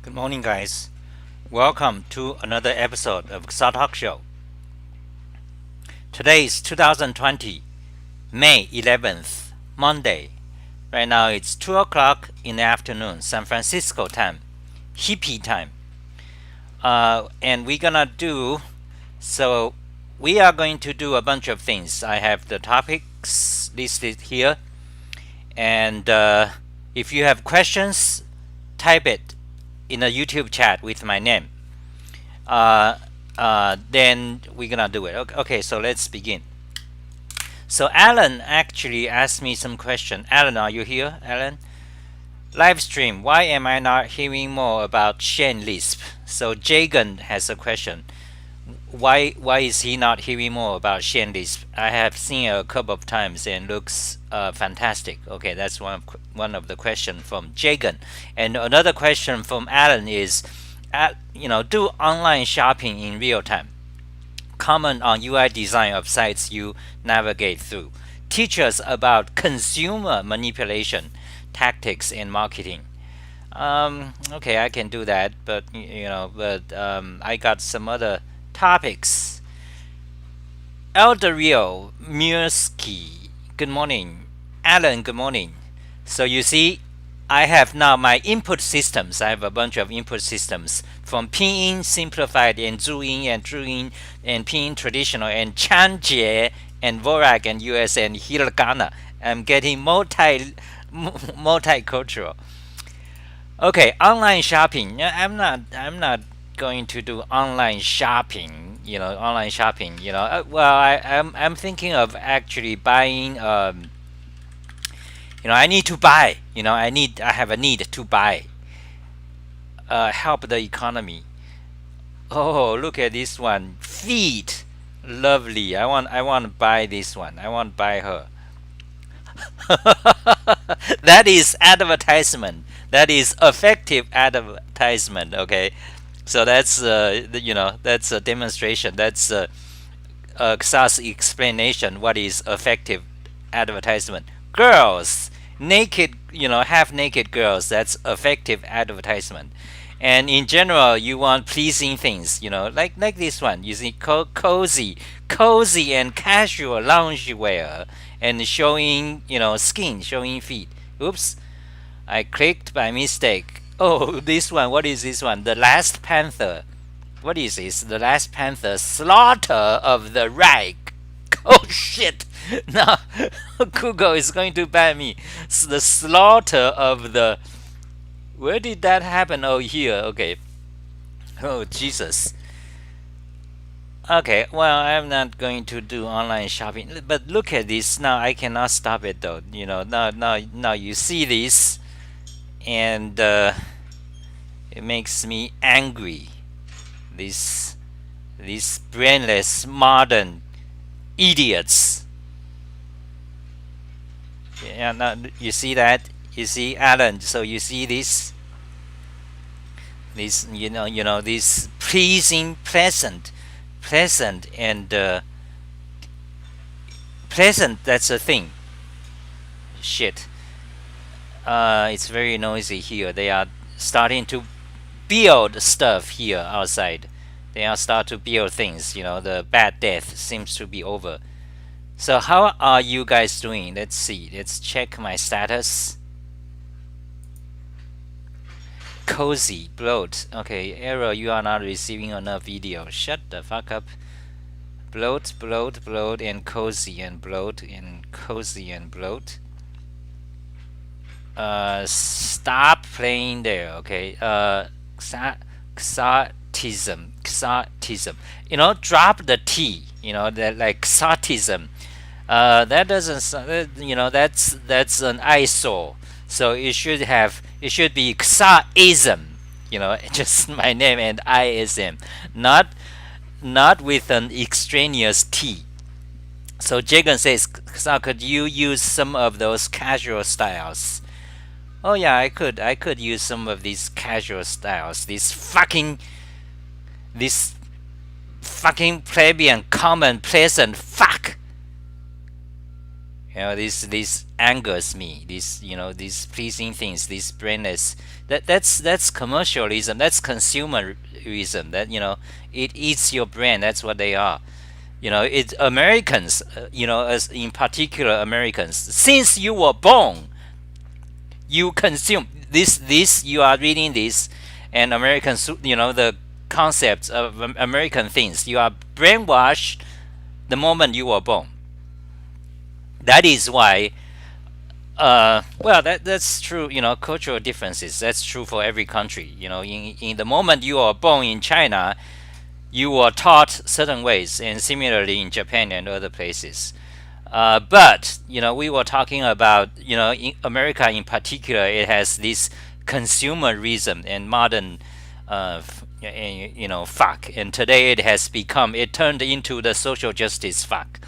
Good morning, guys. Welcome to another episode of XahTalk Show. Today is 2020, May 11th, Monday. Right now it's 2 o'clock in the afternoon, San Francisco time, hippie time. And we are going to do a bunch of things. I have the topics listed here. And if you have questions, type it in a YouTube chat with my name. Then we're gonna do it. Okay, so let's begin. So Alan actually asked me some question. Alan, are you here? Alan, live stream. Why am I not hearing more about Shen Lisp? So Jagan has a question. Why is he not hearing more about Shen Lisp? I have seen it a couple of times and looks fantastic. Okay, that's one of the question from Jagan. And another question from Alan is, do online shopping in real time. Comment on UI design of sites you navigate through. Teach us about consumer manipulation tactics in marketing. Okay, I can do that, but I got some other topics. Eldario Mirsky, good morning. Alan, good morning. So you see, I have now my input systems. I have a bunch of input systems from Pinyin simplified and Zhuyin and Zhuyin and Pinyin traditional and Chanjie and Vorak and US and Hiragana. I'm getting multicultural. Okay, online shopping. I'm not going to do online shopping. Online shopping. I'm thinking of actually buying. I need to buy. I have a need to buy. Help the economy. Oh, look at this one. Feet, lovely. I want to buy this one. I want to buy her. That is advertisement. That is effective advertisement. Okay, so that's that's a demonstration. That's a XahT's explanation. What is effective advertisement? Girls, naked, half naked girls. That's effective advertisement. And in general, you want pleasing things. Like this one. You see, cozy and casual loungewear. And showing, skin, showing feet. Oops, I clicked by mistake. Oh, this one. What is this one? The Last Panther. What is this? The Last Panther. Slaughter of the Reich. Oh shit! Now Google is going to ban me. The slaughter of the. Where did that happen? Oh, here. Okay. Oh Jesus. Okay, well, I'm not going to do online shopping, but look at this. Now I cannot stop it though. Now you see this, and it makes me angry. These brainless modern idiots. Yeah, now you see that. You see, Alan. So you see this. This, this pleasing, pleasant and pleasant, that's a thing. Shit. It's very noisy here. They are starting to build stuff here outside. They are start to build things. The bad death seems to be over. So how are you guys doing? Let's see. Let's check my status. Cozy, bloat. Okay, error, you are not receiving enough video. Shut the fuck up. Bloat, and cozy and bloat and cozy and bloat. Stop playing there, okay? XahTism. Drop the T. That like XahTism. That doesn't. That's an eyesore. So it should be XahIsm, just my name and ISM, not with an extraneous T. So Jagan says, Xah, could you use some of those casual styles? Oh yeah, I could use some of these casual styles. This fucking plebeian, common, pleasant fuck. This angers me. These pleasing things, these brainless. That's commercialism. That's consumerism. It eats your brain. That's what they are. It's Americans. As in particular Americans. Since you were born, you consume this. You are reading this, and Americans. The concepts of American things. You are brainwashed the moment you were born. That is why, well, that's true. Cultural differences. That's true for every country. In the moment you are born in China, you were taught certain ways, and similarly in Japan and other places. But we were talking about in America in particular, it has this consumerism and modern fuck, and today it turned into the social justice fuck.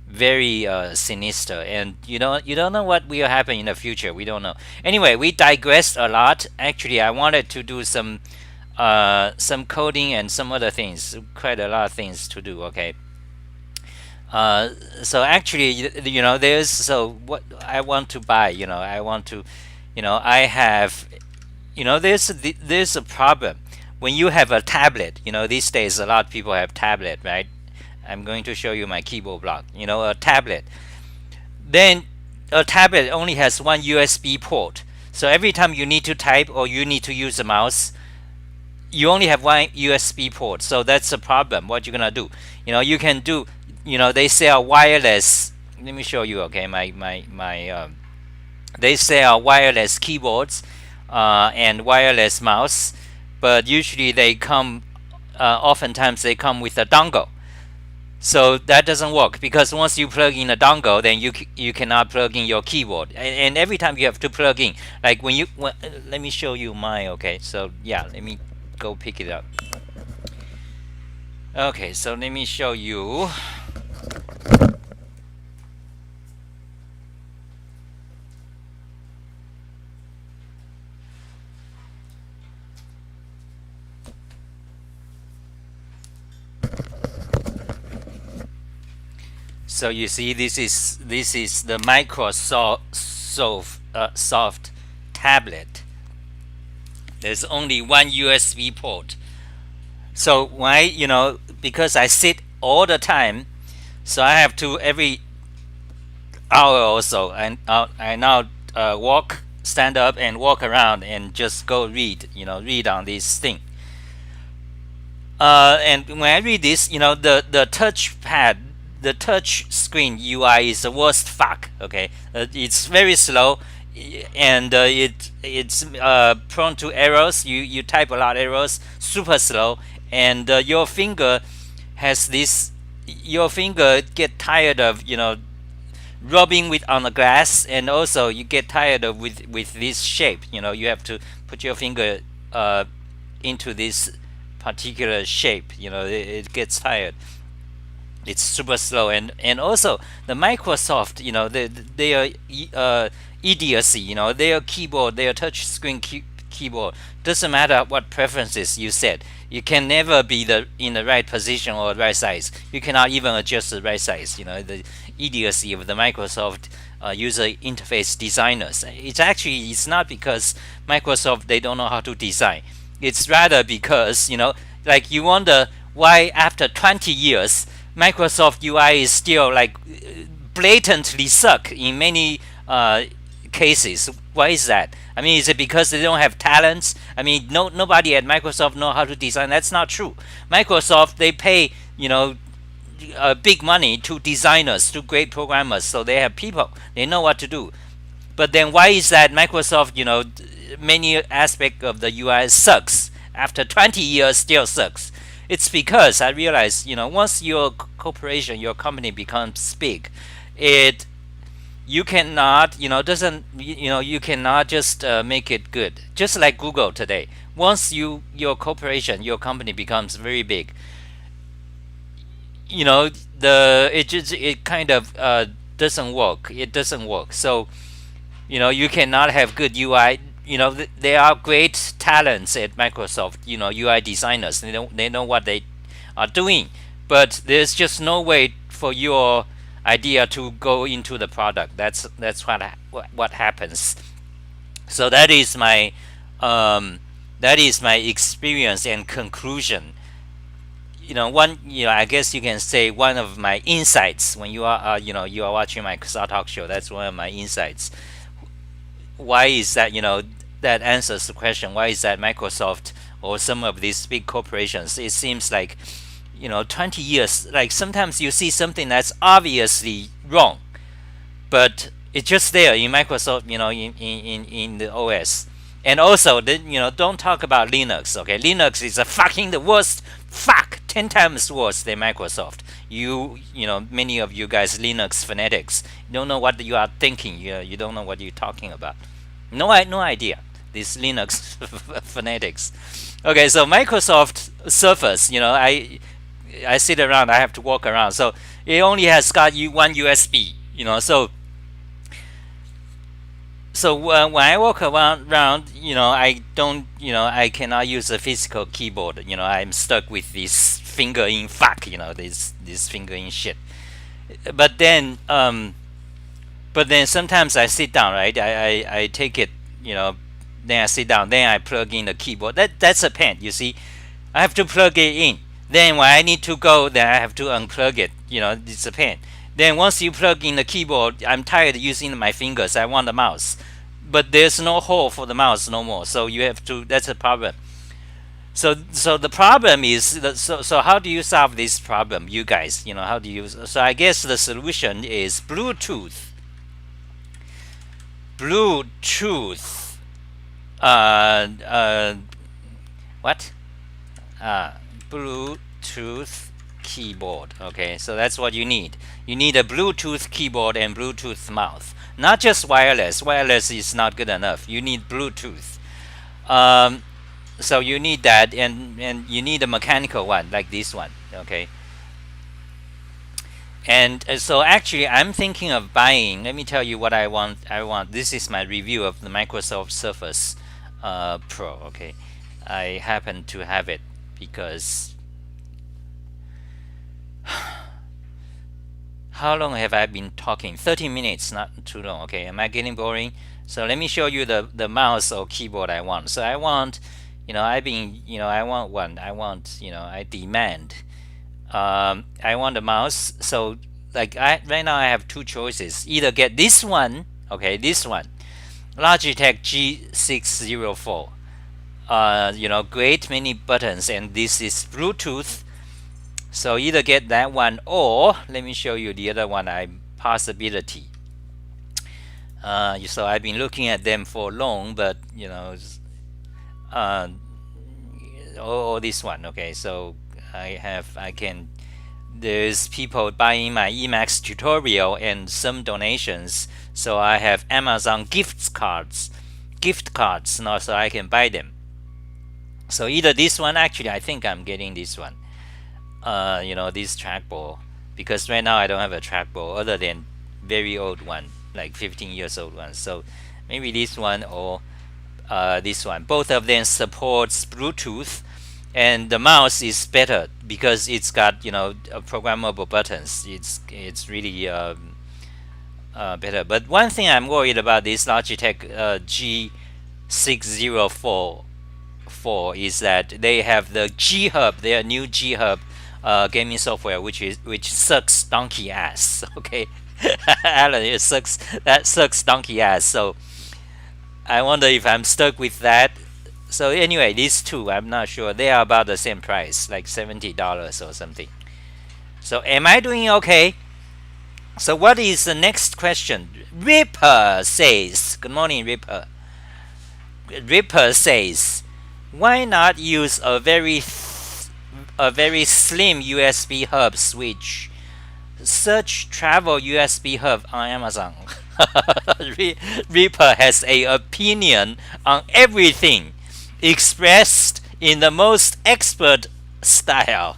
Very sinister, and you don't know what will happen in the future. We don't know. Anyway, we digressed a lot. Actually, I wanted to do some coding and some other things. Quite a lot of things to do. Okay. So actually, there's what I want to buy. I want to, I have, there's a problem when you have a tablet. These days a lot of people have tablet, right? I'm going to show you my keyboard block. A tablet. Then a tablet only has one USB port. So every time you need to type or you need to use a mouse, you only have one USB port. So that's a problem. What you're gonna do? You can do. They sell wireless. Let me show you. Okay, they sell wireless keyboards and wireless mouse, but usually they come. Oftentimes they come with a dongle. So that doesn't work, because once you plug in a dongle, then you cannot plug in your keyboard, and every time you have to plug in. Like let me show you mine. Okay, so yeah, let me go pick it up. Okay, so let me show you. So you see, this is the Microsoft soft tablet. There's only one USB port. So why? Because I sit all the time, so I have to every hour or so. And I now stand up and walk around and just go read. Read on this thing. And when I read this, the touchpad. The touch screen UI is the worst fuck. Okay, it's very slow, and it's prone to errors. You type a lot of errors, super slow, and your finger has this. Your finger get tired of rubbing on the glass, and also you get tired of with this shape. You have to put your finger into this particular shape. It gets tired. It's super slow, and also the Microsoft, their idiocy, their keyboard, their touch screen keyboard, doesn't matter what preferences you set, you can never be in the right position or right size. You cannot even adjust the right size. The idiocy of the Microsoft user interface designers. It's not because Microsoft they don't know how to design. It's rather because like you wonder why after 20 years. Microsoft UI is still like blatantly suck in many cases. Why is that? I mean, is it because they don't have talents? I mean, nobody at Microsoft know how to design. That's not true. Microsoft they pay big money to designers, to great programmers, so they have people. They know what to do. But then why is that Microsoft many aspect of the UI sucks after 20 years still sucks? It's because I realize, once your corporation, your company becomes big, you cannot, you cannot just make it good. Just like Google today. Once your corporation, your company becomes very big, it kind of doesn't work. It doesn't work. So, you cannot have good UI. There are great talents at Microsoft, UI designers. They know what they are doing, but there's just no way for your idea to go into the product. That's what happens. So that is my experience and conclusion. I guess you can say one of my insights when you are you are watching my XahTV talk show. That's one of my insights. Why is that? That answers the question. Why is that Microsoft or some of these big corporations? It seems like 20 years. Like sometimes you see something that's obviously wrong, but it's just there in Microsoft. In the OS. And also, don't talk about Linux. Okay, Linux is the worst. 10 times worse than Microsoft. Many of you guys, Linux fanatics, don't know what you are thinking. You don't know what you're talking about. No idea. These Linux fanatics. Okay, so Microsoft Surface. I sit around. I have to walk around. So it only has got one USB. So when I walk around, I don't, I cannot use a physical keyboard. I'm stuck with this finger in this finger in shit. But then sometimes I sit down, right? I take it, then I sit down, then I plug in the keyboard. That's a pain, you see. I have to plug it in. Then when I need to go, then I have to unplug it. It's a pain. Then once you plug in the keyboard, I'm tired of using my fingers. I want the mouse. But there's no hole for the mouse no more. So you have to, that's a problem. So the problem is, so how do you solve this problem, you guys? How do you, so I guess the solution is Bluetooth. Bluetooth keyboard. Okay, so that's what you need. You need a Bluetooth keyboard and Bluetooth mouse. Not just wireless. Wireless is not good enough. You need Bluetooth. So you need that, and you need a mechanical one like this one. Okay. And so actually, I'm thinking of buying. Let me tell you what I want. This is my review of the Microsoft Surface Pro. Okay, I happen to have it because. How long have I been talking? 30 minutes, not too long. Okay, am I getting boring? So let me show you the mouse or keyboard I want. So I want, I want one. I demand. I want a mouse. So right now I have two choices. Either get this one, okay, this one, Logitech G604. Great many buttons, and this is Bluetooth. So either get that one, or let me show you the other one. Possibility. So I've been looking at them for long, but or this one. Okay, so there's people buying my Emacs tutorial and some donations, so I have Amazon gift cards now, so I can buy them. So either this one, actually I think I'm getting this one. This trackball, because right now I don't have a trackball other than very old one, like 15 years old one. So maybe this one or this one. Both of them supports Bluetooth, and the mouse is better because it's got programmable buttons. It's really better. But one thing I'm worried about this Logitech G604 is that they have the G Hub, their new G Hub gaming software, which sucks donkey ass. Okay, Alan, that sucks donkey ass. So I wonder if I'm stuck with that. So anyway, these two, I'm not sure. They are about the same price, like $70 or something. So am I doing okay? So what is the next question? Ripper says, good morning, Ripper. Ripper says, why not use a very slim USB hub switch? Search travel USB hub on Amazon. Reaper has an opinion on everything, expressed in the most expert style,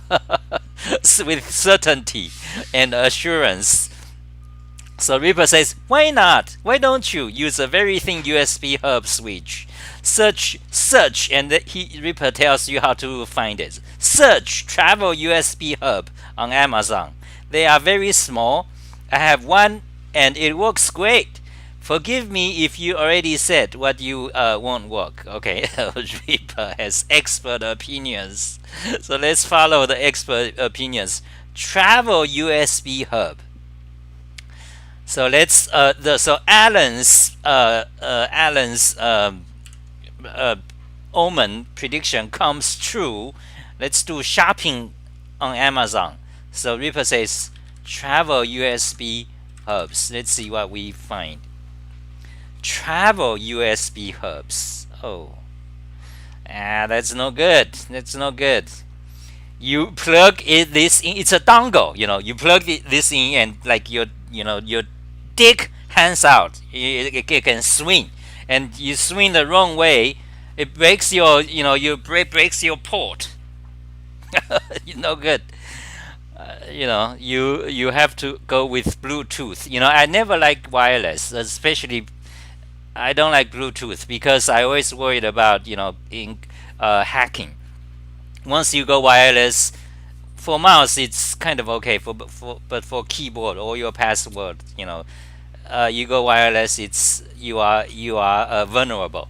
with certainty and assurance. So Reaper says, why not? Why don't you use a very thin USB hub switch? Search, and Reaper tells you how to find it. Search travel USB hub on Amazon. They are very small. I have one, and it works great. Forgive me if you already said what you won't work. Okay, Reaper has expert opinions. So let's follow the expert opinions. Travel USB hub. So let's so Alan's omen prediction comes true. Let's do shopping on Amazon. So Reaper says travel USB hubs. Let's see what we find. Travel USB hubs. Oh, that's no good. That's no good. You plug this in. It's a dongle. You plug this in, and like your dick hands out. It can swing, and you swing the wrong way. It breaks your breaks your port. No good. You have to go with Bluetooth. I never like wireless, especially I don't like Bluetooth because I always worried about hacking. Once you go wireless, for mouse it's kind of okay. But for keyboard or your password, you go wireless, you are vulnerable.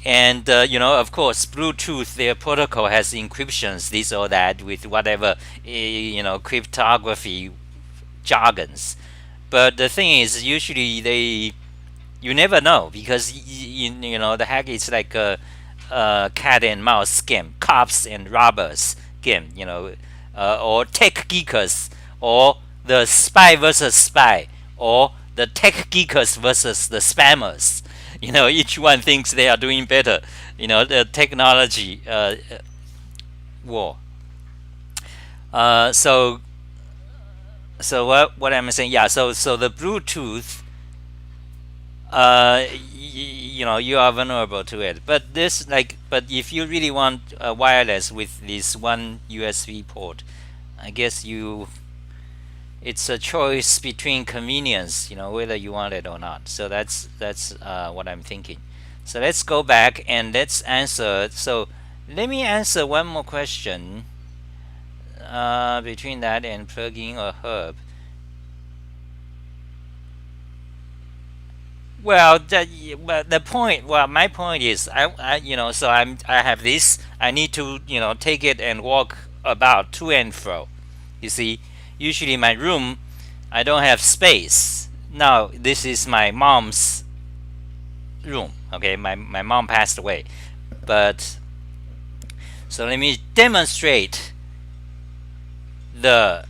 And of course, Bluetooth, their protocol has encryptions, this or that, with whatever cryptography jargons. But the thing is, usually you never know because the hack is like a cat and mouse game, cops and robbers game, or tech geekers, or the spy versus spy, or the tech geekers versus the spammers. Each one thinks they are doing better. The technology war. So what am I saying? Yeah. So the Bluetooth, you are vulnerable to it. But if you really want wireless with this one USB port, I guess it's a choice between convenience, whether you want it or not. So that's what I'm thinking. So let's go back and let's answer. So let me answer one more question between that and plugging a hub. Well, the point. Well, my point is, so I have this. I need to, take it and walk about to and fro. You see, usually my room, I don't have space. Now this is my mom's room. Okay, my mom passed away, but so let me demonstrate the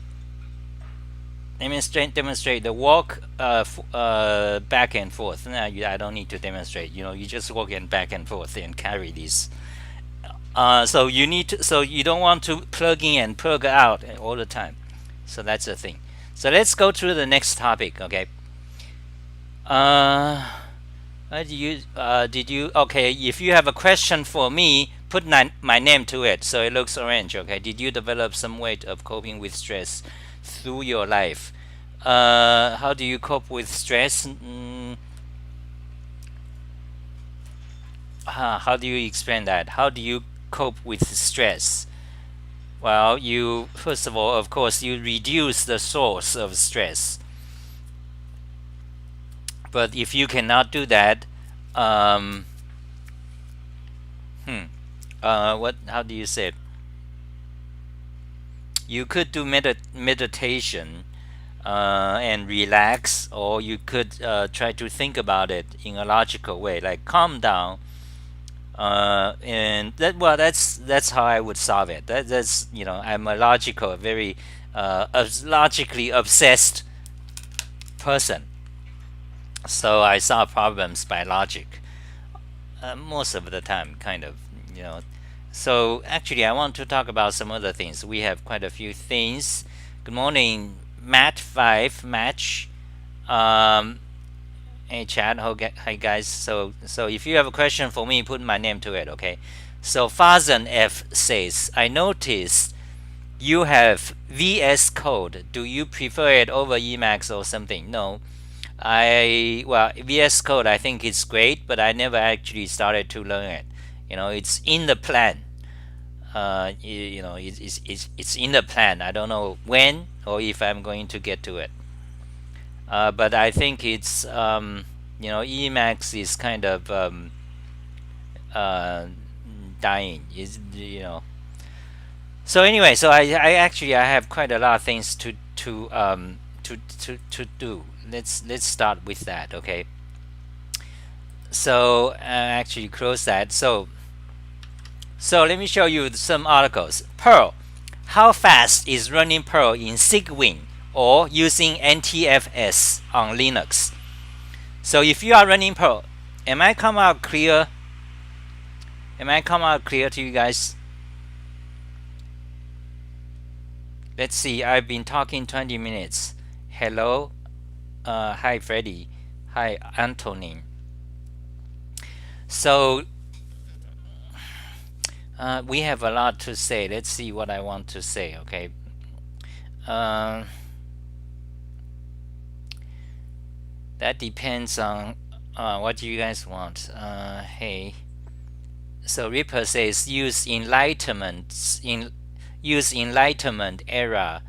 walk back and forth. Now I don't need to demonstrate. You just walk in back and forth and carry these. So you don't want to plug in and plug out all the time. So that's the thing. So let's go to the next topic. Okay. Okay, if you have a question for me, put my name to it so it looks orange. Okay. Did you develop some way of coping with stress through your life? How do you cope with stress? How do you explain that? How do you cope with stress? Well, first of all, of course, you reduce the source of stress. But if you cannot do that, how do you say it? You could do meditation and relax, or you could try to think about it in a logical way, like calm down. And that's how I would solve it. That's I'm a very logically obsessed person. So I solve problems by logic most of the time, kind of. So actually, I want to talk about some other things. We have quite a few things. Good morning, Matt5 Match. Hey chat, hi guys. So if you have a question for me, put my name to it, okay? So Fazan F says, I noticed you have VS Code. Do you prefer it over Emacs or something? No. VS Code I think it's great, but I never actually started to learn it. It's in the plan. It's in the plan. I don't know when or if I'm going to get to it. but I think it's Emacs is kind of uh, dying. Is So anyway, so I actually I have quite a lot of things to do. Let's start with that. Okay. So actually close that. So let me show you some articles. Perl. How fast is running Perl in Cygwin or using NTFS on Linux? So if you are running Perl, am I come out clear? Am I come out clear to you guys? Let's see. I've been talking 20 minutes. Hello. Hi, Freddy. Hi, Antonin. So we have a lot to say. Let's see what I want to say. Okay. That depends on what you guys want. Hey. So Ripper says use Enlightenment era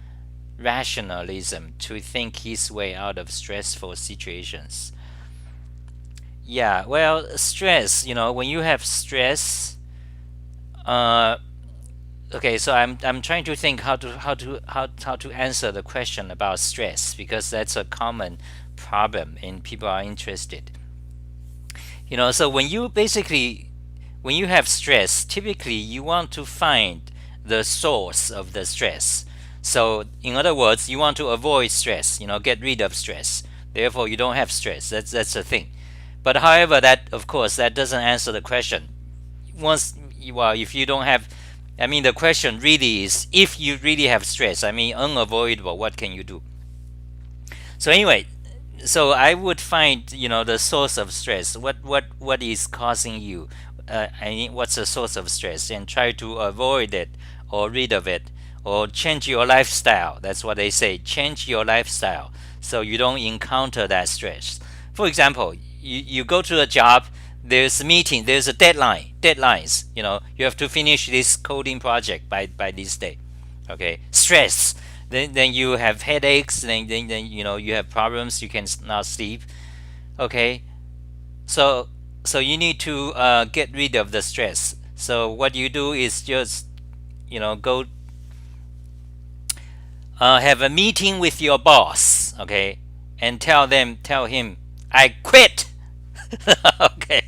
rationalism to think his way out of stressful situations. Yeah, well, stress. When you have stress, okay. So I'm trying to think how to answer the question about stress, because that's a common problem and people are interested. So when you have stress, typically you want to find the source of the stress. So in other words, you want to avoid stress, get rid of stress. Therefore, you don't have stress. That's the thing. But however, that of course that doesn't answer the question. If you don't have, the question really is, if you really have stress, unavoidable, what can you do? So anyway, so I would find the source of stress. What is causing you? What's the source of stress, and try to avoid it or rid of it or change your lifestyle. That's what they say. Change your lifestyle so you don't encounter that stress. For example, you go to a job. There's a meeting. There's a deadlines. You have to finish this coding project by this day. Okay, stress. Then you have headaches. Then you have problems. You can not sleep. Okay, so you need to get rid of the stress. So what you do is just go have a meeting with your boss. Okay, and tell him I quit. Okay,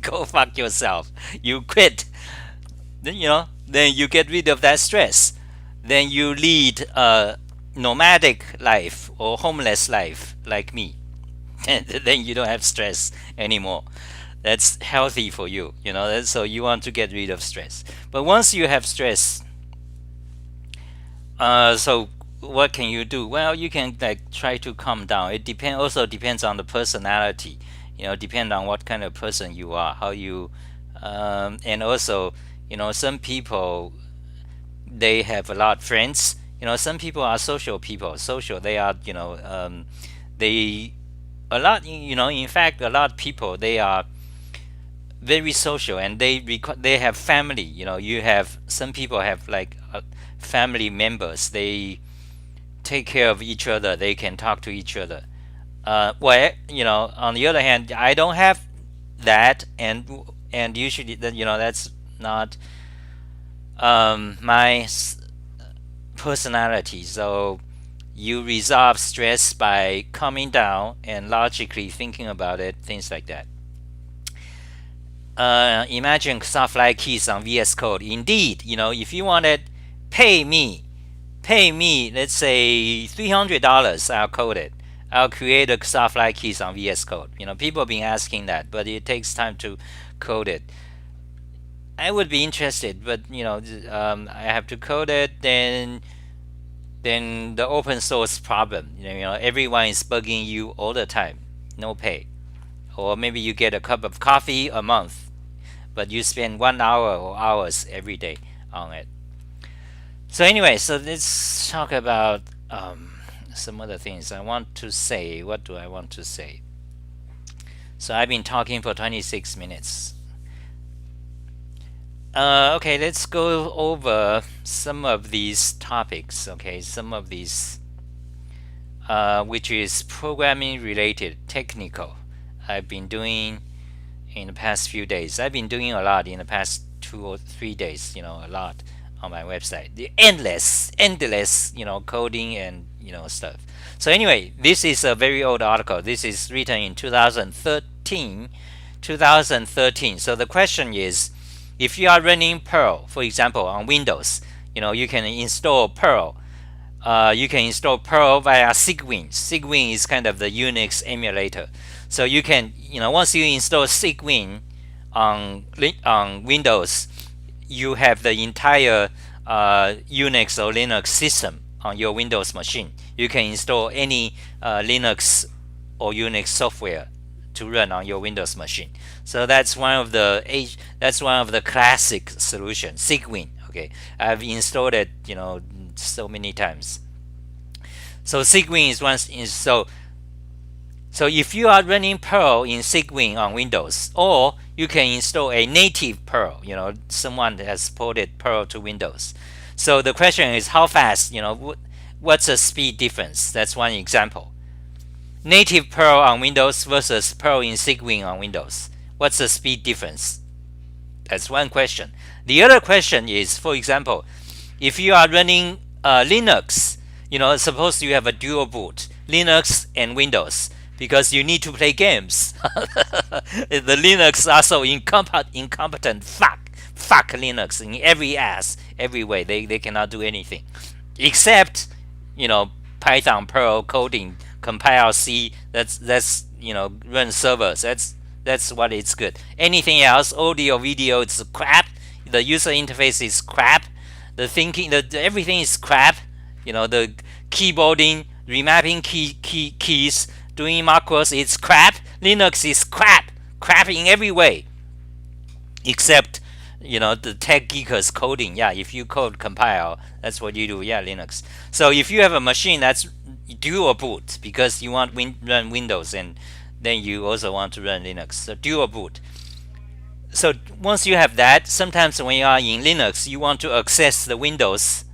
go fuck yourself. You quit. Then then you get rid of that stress. Then you lead a nomadic life or homeless life like me. Then you don't have stress anymore. That's healthy for you. So you want to get rid of stress. But once you have stress, so what can you do? Well, you can try to calm down. It also depends on the personality. Depend on what kind of person you are, how you, and also some people, they have a lot of friends. Some people are social people. Social, they are they a lot. In fact, a lot of people, they are very social, and they have family. You have some people have family members. They take care of each other. They can talk to each other. Well, on the other hand, I don't have that, and usually that's not my personality. So you resolve stress by calming down and logically thinking about it, things like that. Imagine software keys on VS Code. Indeed, if you wanted, pay me, let's say $300, I'll code it. I'll create a software keys on VS Code. People have been asking that, but it takes time to code it. I would be interested, but I have to code it. Then the open source problem. Everyone is bugging you all the time. No pay, or maybe you get a cup of coffee a month, but you spend 1 hour or hours every day on it. So anyway, so let's talk about some other things I want to say. What do I want to say? So I've been talking for 26 minutes. Okay, let's go over some of these topics. Okay, some of these which is programming related, technical. I've been doing in the past few days. I've been doing a lot in the past 2 or 3 days, a lot on my website. The endless, coding and, stuff. So anyway, this is a very old article. This is written in 2013. So the question is, if you are running Perl, for example, on Windows, you can install Perl. You can install Perl via Cygwin. Cygwin is kind of the Unix emulator. So you can, once you install Cygwin on Windows, you have the entire Unix or Linux system on your Windows machine. You can install any Linux or Unix software to run on your Windows machine. So that's one of the classic solutions, Cygwin. Okay, I've installed it, so many times. So Cygwin is one. So if you are running Perl in Cygwin on Windows, or you can install a native Perl. Someone has ported Perl to Windows. So the question is how fast. What's the speed difference? That's one example. Native Perl on Windows versus Perl in Cygwin on Windows. What's the speed difference? That's one question. The other question is, for example, if you are running Linux, suppose you have a dual boot, Linux and Windows, because you need to play games. The Linux are so incompetent. Fuck Linux in every way. They cannot do anything, except Python, Perl, coding, compile C. That's run servers. That's what it's good. Anything else, audio, video, it's crap. The user interface is crap. The thinking, everything is crap. The keyboarding, remapping keys, doing macros, it's crap. Linux is crap in every way, except the tech geekers coding. Yeah, if you code compile, that's what you do. Yeah, Linux. So if you have a machine that's dual boot because you want run Windows and then you also want to run Linux, so dual boot. So once you have that, sometimes when you are in Linux, you want to access the Windows,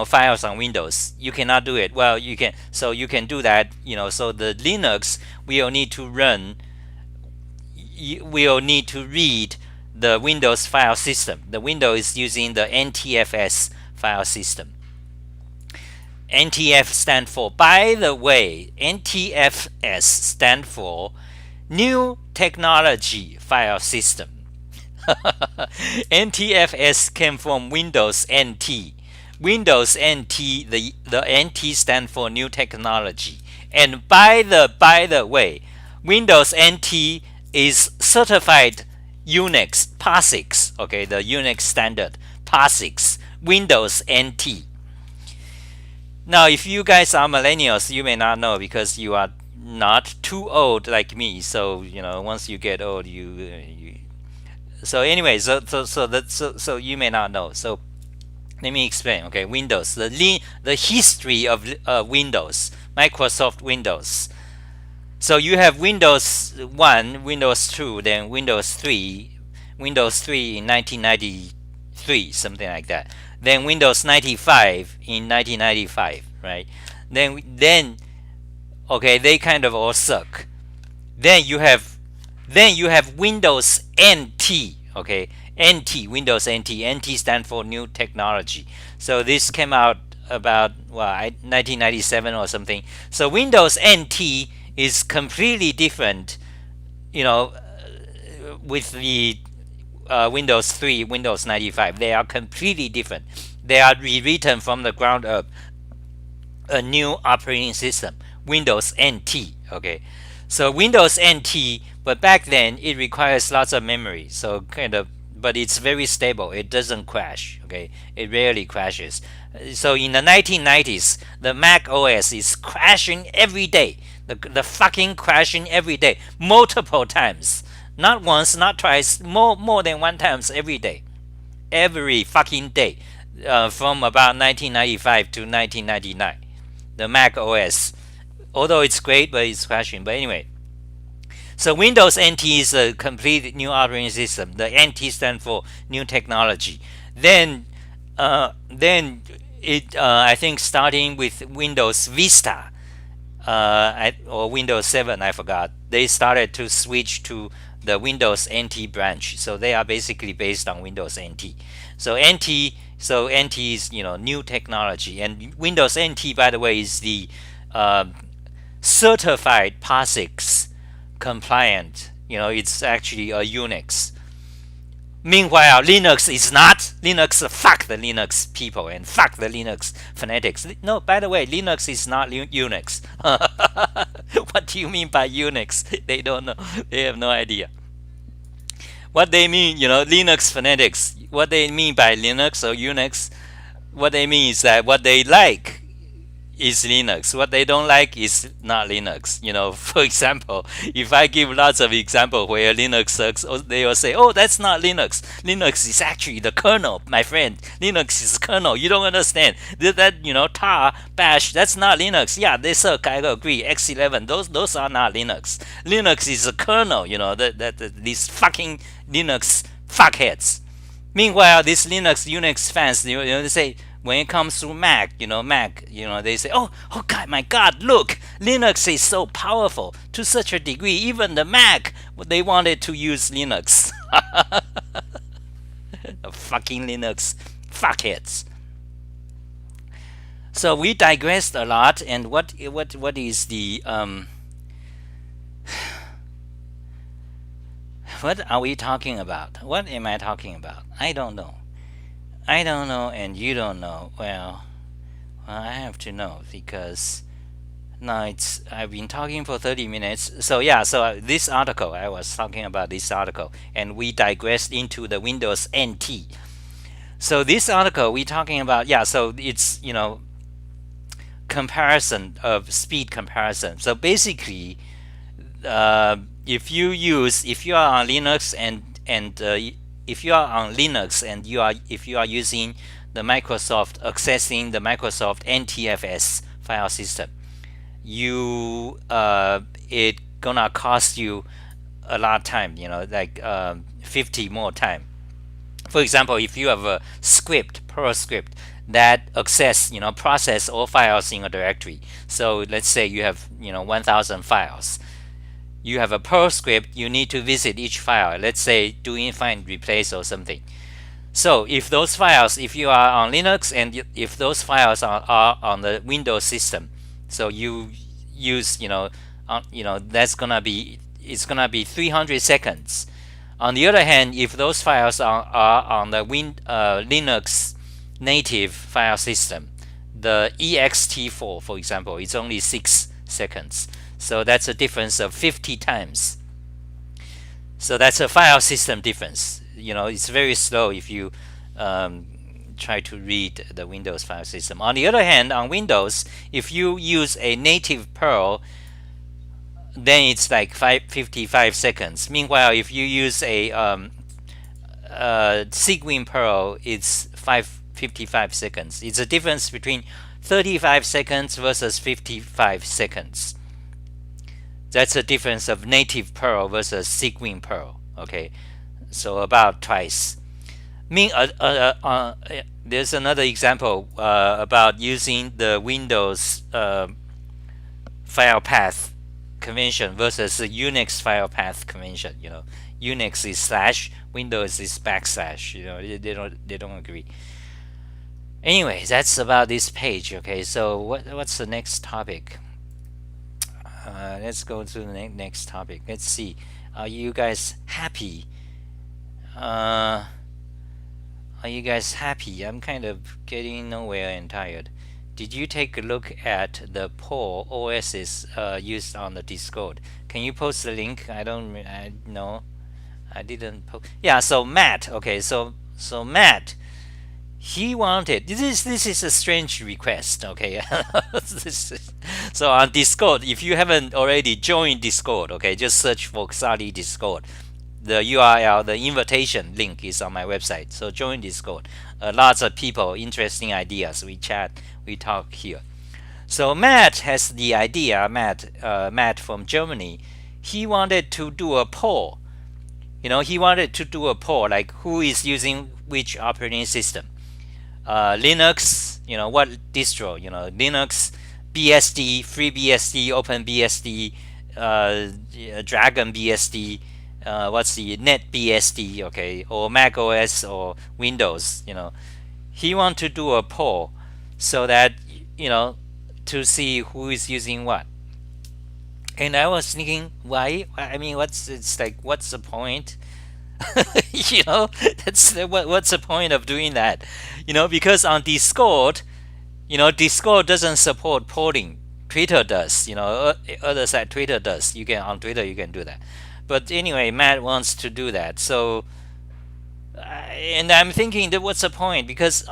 files on Windows. You cannot do it. Well, you can. So you can do that. So the Linux will need to read the Windows file system. The Windows is using the NTFS file system. NTF stand for, by the way, NTFS stand for New Technology File System. NTFS came from Windows NT. Windows NT, the NT stand for New Technology. And by the way, Windows NT is certified Unix, Posix, okay, the Unix standard, Posix, Windows NT. Now, if you guys are millennials, you may not know because you are not too old like me. So once you get old, so anyway, so you may not know. So let me explain. Okay, Windows, the history of Windows, Microsoft Windows. So you have Windows 1, Windows 2, then Windows 3 in 1993, something like that. Then Windows 95 in 1995, right? Then okay, they kind of all suck. Then you have Windows NT, okay? Windows NT. NT stand for New Technology. So this came out about 1997 or something. So Windows NT is completely different, with the Windows 3, Windows 95. They are completely different. They are rewritten from the ground up. A new operating system, Windows NT. Okay, so Windows NT, but back then it requires lots of memory. So but it's very stable. It doesn't crash. Okay, it rarely crashes. So in the 1990s, the Mac OS is crashing every day. The fucking crashing every day, multiple times. Not once, not twice, more than one times every day. Every fucking day. From about 1995 to 1999. The Mac OS. Although it's great, but it's crashing. But anyway. So Windows NT is a complete new operating system. The NT stands for New Technology. Then it, I think starting with Windows Vista. or Windows 7, I forgot. They started to switch to the Windows NT branch, so they are basically based on Windows NT. So NT is new technology, and Windows NT, by the way, is the certified Posix compliant. It's actually a Unix. Meanwhile, Linux is not. Linux, fuck the Linux people and fuck the Linux fanatics. No, by the way, Linux is not Unix. What do you mean by Unix? They don't know. They have no idea. What they mean, Linux fanatics, what they mean by Linux or Unix, what they mean is that what they like is Linux. What they don't like is not Linux. For example, if I give lots of examples where Linux sucks, they will say, "Oh, that's not Linux. Linux is actually the kernel, my friend. Linux is kernel. You don't understand that tar, bash. That's not Linux. Yeah, they suck. I agree. X11. Those are not Linux. Linux is a kernel. These fucking Linux fuckheads. Meanwhile, these Unix fans, they say." When it comes to Mac, they say, oh God, my God, look, Linux is so powerful to such a degree. Even the Mac, they wanted to use Linux. Fucking Linux fuckheads. So we digressed a lot, and what is the what are we talking about? What am I talking about? I don't know. I don't know, and you don't know. Well, I have to know because now I've been talking for 30 minutes. So yeah, this article, I was talking about this article, and we digressed into the Windows NT. So this article we talking about, so it's comparison of speed comparison. So basically, if you are on Linux and if you are on Linux and if you are using the Microsoft, accessing the Microsoft NTFS file system, it gonna cost you a lot of time, like 50 more time. For example, if you have a Perl script that process all files in a directory. So let's say you have 1,000 files. You have a Perl script, you need to visit each file, let's say doing find replace or something. So if those files, if you are on Linux and if those files are on the Windows system, so you use it's gonna be 300 seconds. On the other hand, if those files are on the Linux native file system, the ext4, for example, it's only 6 seconds. So that's a difference of 50 times. So that's a file system difference. It's very slow if you try to read the Windows file system. On the other hand, on Windows, if you use a native Perl, then it's like 55 seconds. Meanwhile, if you use a Cygwin Perl, it's 55 seconds. It's a difference between 35 seconds versus 55 seconds. That's a difference of native Perl versus Cygwin Perl. Okay, so about twice. There's another example about using the Windows file path convention versus the Unix file path convention. Unix is slash, Windows is backslash. They don't agree. Anyway, that's about this page. Okay, so what's the next topic? Let's go to the next topic. Let's see. Are you guys happy? Are you guys happy? I'm kind of getting nowhere and tired. Did you take a look at the poll OSs used on the Discord? Can you post the link? I didn't post. Yeah. So Matt. Okay. So Matt. He wanted this is a strange request, okay? So on Discord, if you haven't already joined Discord, okay, just search for XahTV Discord. The URL, the invitation link is on my website. So join Discord. Lots of people, interesting ideas. We chat, we talk here. So Matt has the idea. Matt from Germany. He wanted to do a poll. He wanted to do a poll like who is using which operating system. Linux, what distro? Linux, BSD, FreeBSD, OpenBSD, Dragon BSD, what's the NetBSD, okay, or Mac OS or Windows, he want to do a poll so that to see who is using what. And I was thinking, why? I mean, what's the point? That's what's the point of doing that? Because on Discord, Discord doesn't support polling. Twitter does. Other side Twitter does. On Twitter you can do that. But anyway, Matt wants to do that. So, and I'm thinking that what's the point? Because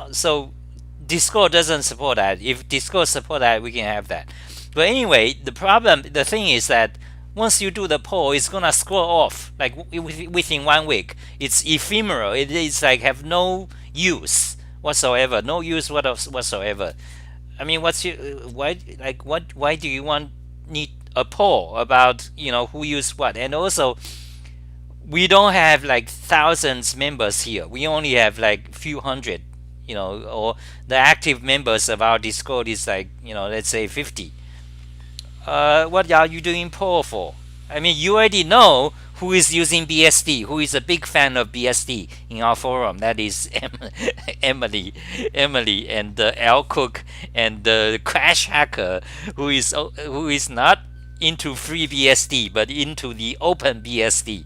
Discord doesn't support that. If Discord support that, we can have that. But anyway, the thing is that once you do the poll, it's gonna scroll off like within 1 week. It's ephemeral. It is like have no use whatsoever. No use whatsoever. I mean, why do you need a poll about who used what? And also, we don't have like thousands members here. We only have like few hundred. Or the active members of our Discord is like let's say 50. What are you doing poll for? I mean, you already know who is using BSD, who is a big fan of BSD in our forum. That is Emily, and L Cook and the Crash Hacker, who is not into free BSD but into the open BSD.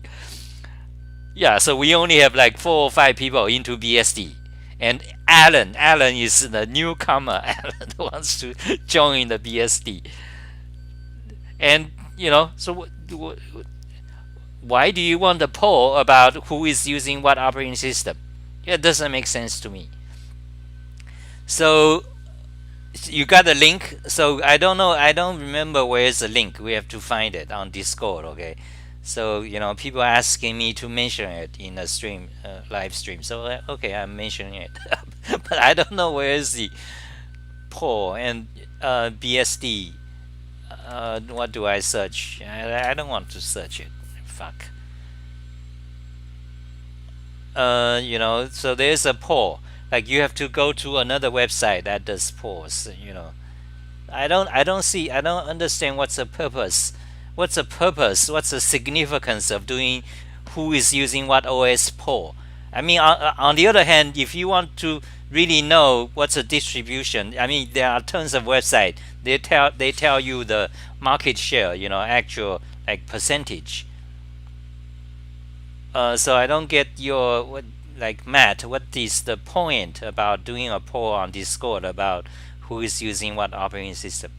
Yeah, so we only have like 4 or 5 people into BSD. And Alan is the newcomer. Alan wants to join the BSD. And so why do you want a poll about who is using what operating system? It doesn't make sense to me. So you got the link. So I don't know. I don't remember where is the link. We have to find it on Discord. Okay. So people are asking me to mention it in a stream, live stream. So okay, I'm mentioning it, but I don't know where is the poll and BSD. What do I search? I don't want to search it. Fuck. So there's a poll. Like you have to go to another website that does polls. I don't understand what's the purpose. What's the purpose? What's the significance of doing who is using what OS poll? I mean, on the other hand, if you want to really know what's the distribution, I mean, there are tons of websites. They tell you the market share, actual like percentage. So I don't get Matt, what is the point about doing a poll on Discord about who is using what operating system?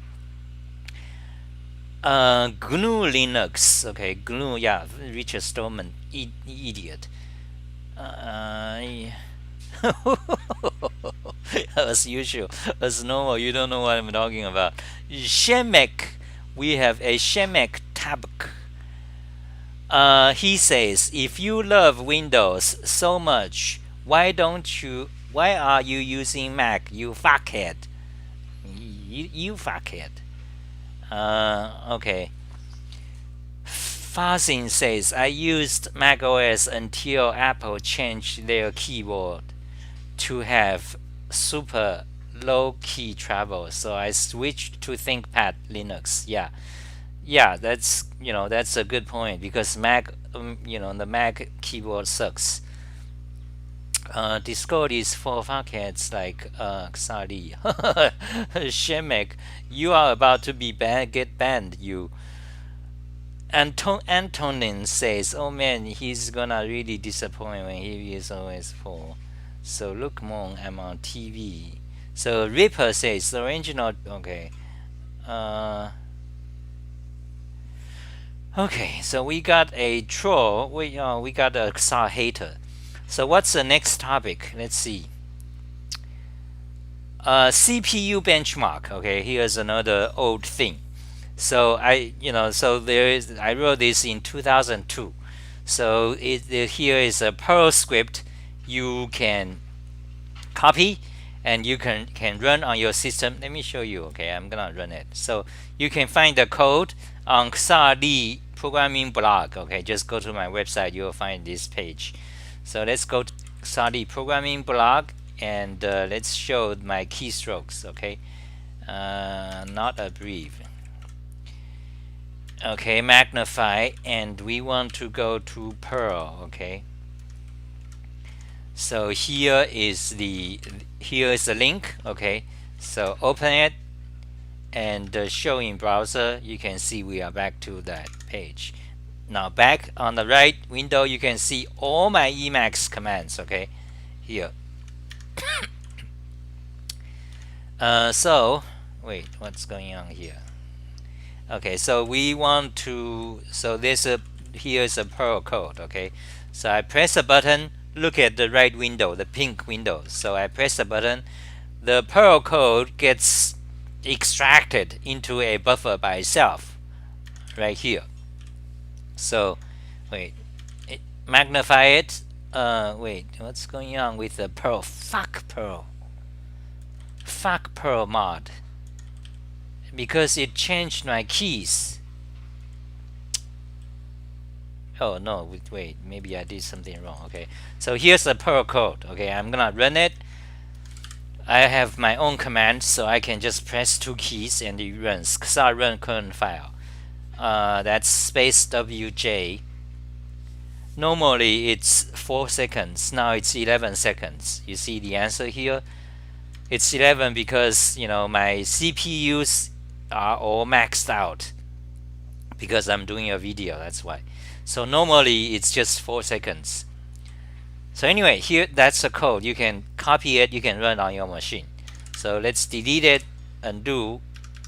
GNU Linux, okay, GNU, yeah, Richard Stallman, idiot. As usual, as normal, you don't know what I'm talking about. Shemek, we have a Shemek Tabak. He says, if you love Windows so much, why are you using Mac, you fuckhead? You fuckhead. Okay. Fazin says, I used macOS until Apple changed their keyboard to have super low key travel, so I switched to ThinkPad Linux. Yeah, that's a good point, because Mac, the Mac keyboard sucks. Discord is for fuckheads like XahTV. Shemek, you are about to be get banned, you. Antonin says, oh man, he's gonna really disappoint when he is always full. So look, Mong, I'm on TV. So Ripper says the original. Okay. Okay. So we got a troll. We got a Xah hater. So what's the next topic? Let's see. CPU benchmark. Okay. Here's another old thing. So I wrote this in 2002. So here is a Perl script you can copy and you can run on your system. Let me show you. Okay, I'm gonna run it. So you can find the code on XahTV programming blog. Okay, just go to my website. You will find this page. So let's go to XahTV programming blog and let's show my keystrokes. Okay. not a brief. Okay, magnify, and we want to go to Perl. Okay, so here is the link. Okay, so open it and show in browser. You can see we are back to that page. Now back on the right window, you can see all my Emacs commands. Okay, here. So wait, what's going on here? Okay, so we want to, so here's a Perl code. Okay, so I press a button, look at the right window, the pink window. So I press the button, the Perl code gets extracted into a buffer by itself right here. So wait, magnify it. Wait, what's going on with the Perl? Fuck Perl mod, because it changed my keys. Oh no, wait, maybe I did something wrong. Okay, so here's the Perl code. Okay, I'm gonna run it. I have my own command, so I can just press 2 keys and it runs. XAH run current file. That's space WJ. Normally it's 4 seconds. Now it's 11 seconds. You see the answer here? It's 11 because my CPUs are all maxed out because I'm doing a video. That's why. So normally it's just 4 seconds. So anyway, here that's the code. You can copy it. You can run on your machine. So let's delete it, undo.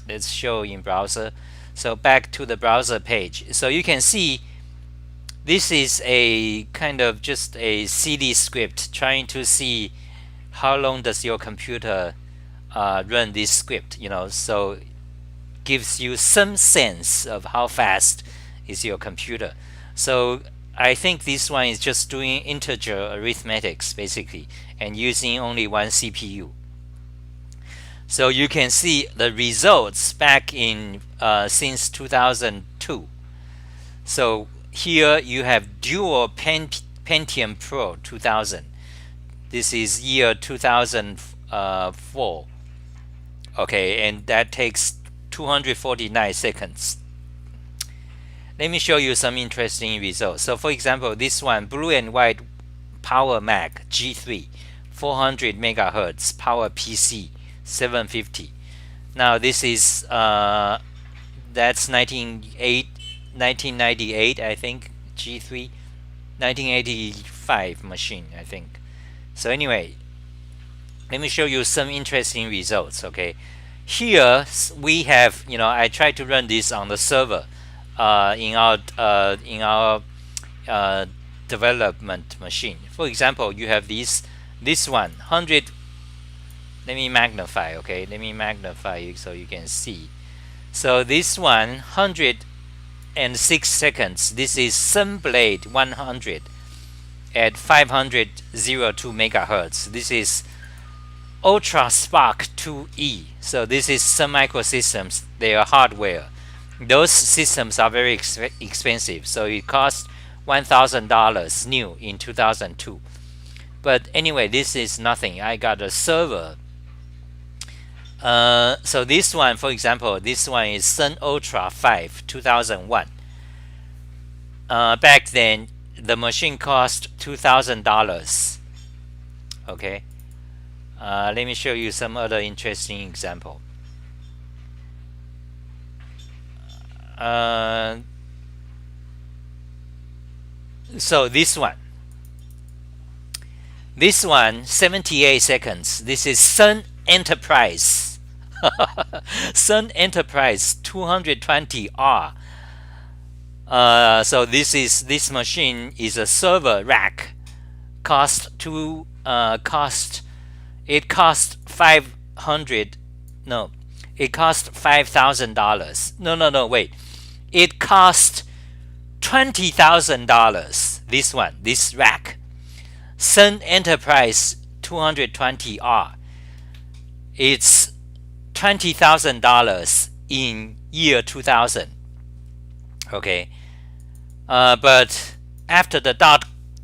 Let's show in browser. So back to the browser page. So you can see this is a kind of just a CD script trying to see how long does your computer run this script. So gives you some sense of how fast is your computer. So I think this one is just doing integer arithmetics basically and using only one CPU. So you can see the results back in since 2002. So here you have dual Pentium Pro 2000. This is year 2004. Okay, and that takes 249 seconds. Let me show you some interesting results. So for example, this one, blue and white Power Mac G3, 400 megahertz, PowerPC 750. Now this is that's 1998, I think, G3, 1985 machine, I think. So anyway, let me show you some interesting results. Okay, here we have, I tried to run this on the server. In our development machine. For example, you have this one 100. Let me magnify. Okay, let me magnify you so you can see. So this one 106 seconds. This is Sunblade 100 at 502 megahertz. This is Ultra Spark 2E. So this is Sun Microsystems. They are hardware. Those systems are very expensive, so it cost $1,000 new in 2002. But anyway, this is nothing. I got a server. So this one, for example, this one is Sun Ultra 5 2001. Back then, the machine cost $2,000. Okay. Let me show you some other interesting example. So this one 78 seconds. This is Sun Enterprise. Sun Enterprise 220R. So this machine is a server rack. It cost $500. No, it cost $5,000. No, wait. It cost $20,000. This rack, Sun Enterprise 220R. It's $20,000 in year 2000. Okay, but after the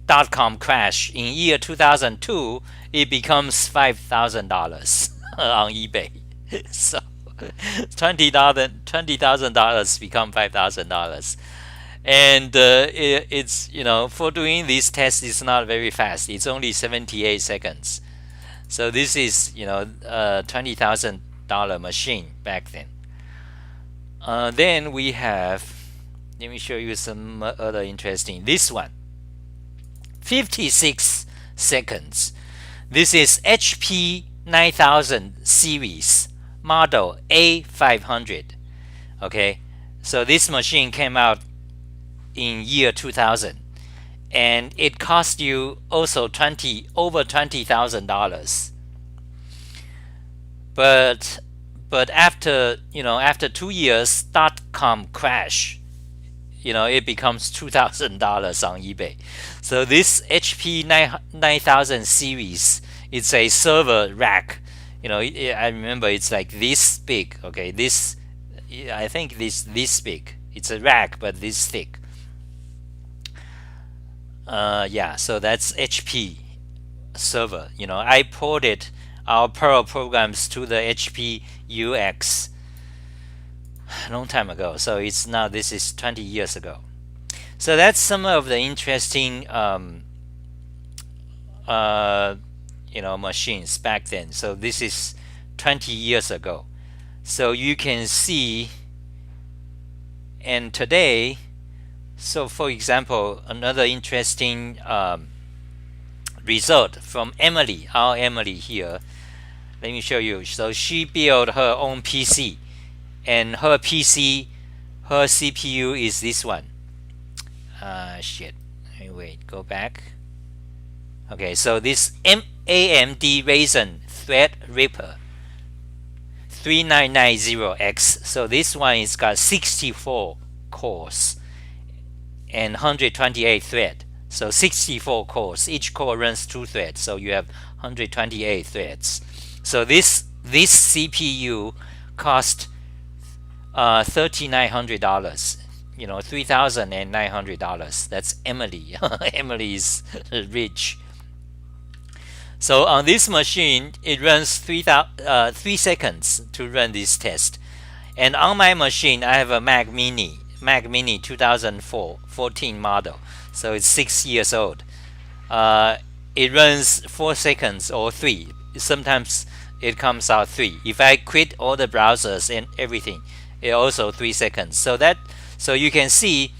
dot-com crash in year 2002, it becomes $5,000 on eBay. So $20,000 become $5,000. And it's, for doing this test, it's not very fast. It's only 78 seconds. So this is, a $20,000 machine back then. Then we have, let me show you some other interesting. This one, 56 seconds. This is HP 9000 series model A500. Okay, so this machine came out in year 2000, and it cost you also over $20,000. But after 2 years .com crash, it becomes $2,000 on eBay. So this HP 9000 series, it's a server rack. I remember it's like this big. Okay, I think this big. It's a rack, but this thick. Yeah, so that's HP server. I ported our Perl programs to the HP UX a long time ago. So this is 20 years ago. So that's some of the interesting machines back then. So this is 20 years ago. So you can see, and today, so for example, another interesting result from Emily, our Emily here. Let me show you. So she built her own PC, and her PC, her CPU is this one. Shit. Wait, go back. Okay, so this AMD Ryzen Threadripper 3990X. So this one is got 64 cores and 128 thread. So 64 cores. Each core runs 2 threads. So you have 128 threads. So this CPU cost $3,900. $3,900. That's Emily. Emily is rich. So on this machine, it runs 3 seconds to run this test. And on my machine, I have a Mac Mini 2014 model. So it's 6 years old. It runs 4 seconds or 3. Sometimes it comes out 3. If I quit all the browsers and everything, it also 3 seconds. So you can see,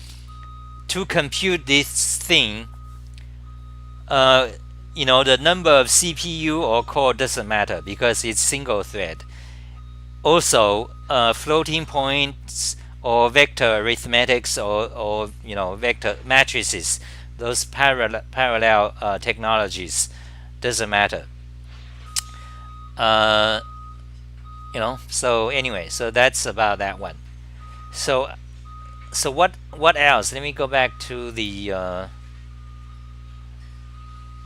to compute this thing, the number of CPU or core doesn't matter because it's single thread. Also, floating points or vector arithmetics or vector matrices, those parallel technologies doesn't matter. So anyway, so that's about that one. So what else? Let me go back to the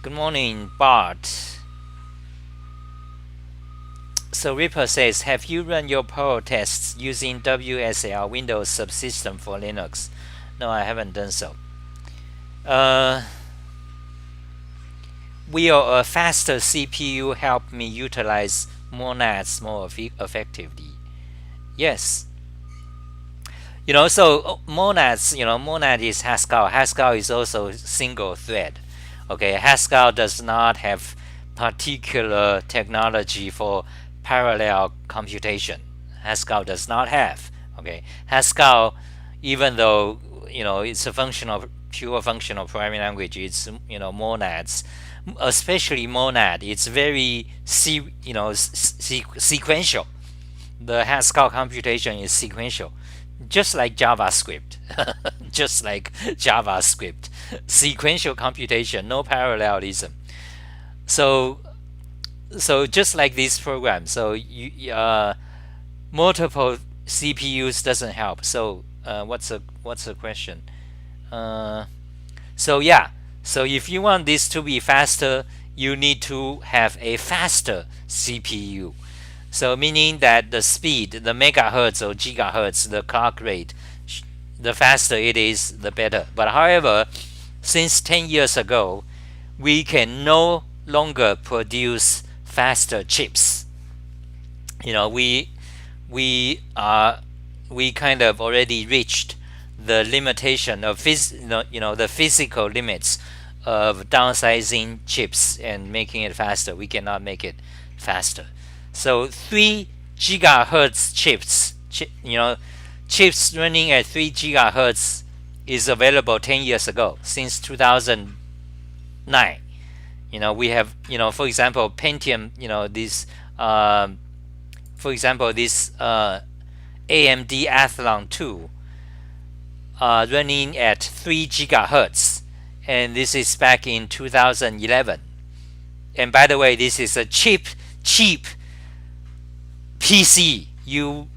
good morning, Bart. So Ripper says, have you run your Perl tests using WSL, Windows Subsystem for Linux? No, I haven't done so. Will a faster CPU help me utilize monads more effectively? Yes. So monads, monad is Haskell. Haskell is also single thread. Okay, Haskell does not have particular technology for parallel computation. Haskell does not have. Okay, Haskell, even though it's a pure functional programming language, it's monads, especially monad. It's very sequential. The Haskell computation is sequential, just like JavaScript. Just like JavaScript, sequential computation, no parallelism. So just like this program, so multiple CPUs doesn't help. So what's the question? So if you want this to be faster, you need to have a faster CPU. So meaning that the speed, the megahertz or gigahertz, the clock rate, the faster it is, the better. But however, since 10 years ago, we can no longer produce faster chips. We we kind of already reached the limitation of the physical limits of downsizing chips and making it faster. We cannot make it faster. So 3 gigahertz chips, chips running at 3 gigahertz is available 10 years ago, since 2009. We have, for example, Pentium, this, for example, this AMD Athlon 2 running at 3 gigahertz, and this is back in 2011. And by the way, this is a cheap PC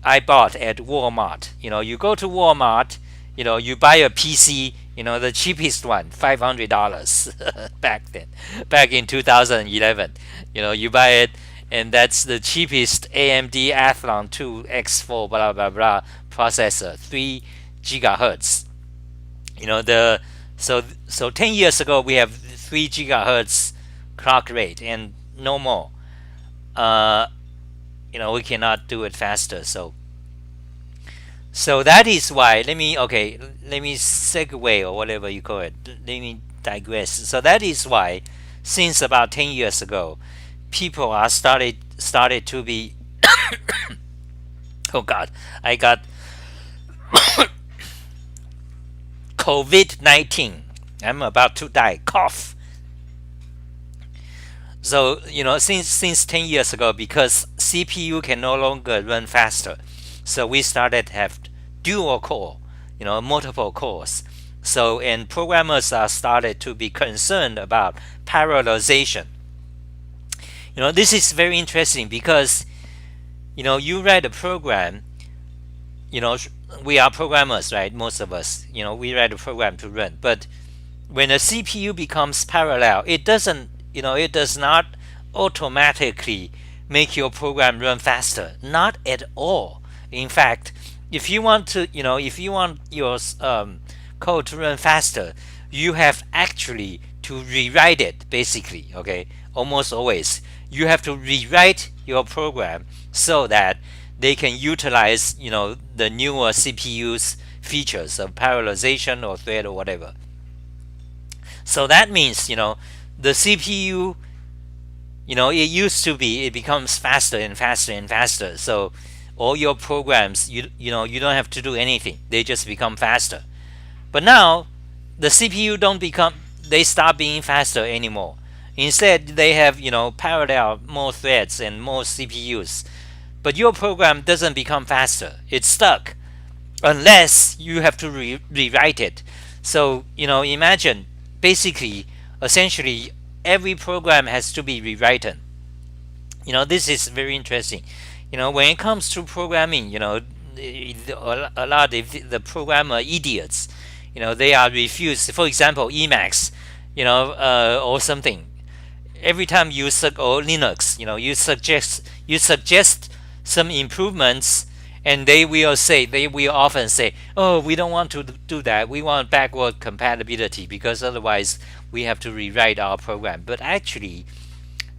I bought at Walmart. You go to Walmart, you buy a PC, the cheapest one, $500 back in 2011. You buy it, and that's the cheapest AMD Athlon 2 X4 blah blah blah processor, 3 gigahertz. So 10 years ago we have 3 gigahertz clock rate and no more. We cannot do it faster. So that is why, let me segue, or whatever you call it. Let me digress. So that is why, since about 10 years ago, people are started to be oh God, I got COVID-19. I'm about to die. Cough. So since 10 years ago, because CPU can no longer run faster, so we started to have dual core, multiple cores. So, and programmers are started to be concerned about parallelization. This is very interesting because you write a program. We are programmers, right? Most of us, we write a program to run. But when a CPU becomes parallel, it does not automatically make your program run faster. Not at all. In fact, if you want your code to run faster, you have actually to rewrite it, basically. Okay, almost always you have to rewrite your program so that they can utilize the newer CPU's features of parallelization or thread or whatever. So that means the CPU, it becomes faster and faster and faster. So all your programs, you don't have to do anything, they just become faster. But now the CPU they stop being faster anymore. Instead, they have parallel more threads and more CPUs. But your program doesn't become faster. It's stuck unless you have to rewrite it. So imagine, basically, essentially, every program has to be rewritten. This is very interesting. When it comes to programming, a lot of the programmer idiots, they are refused. For example, emacs, or something. Every time or Linux, you suggest some improvements, and they will often say, oh, we don't want to do that. We want backward compatibility, because otherwise we have to rewrite our program. But actually,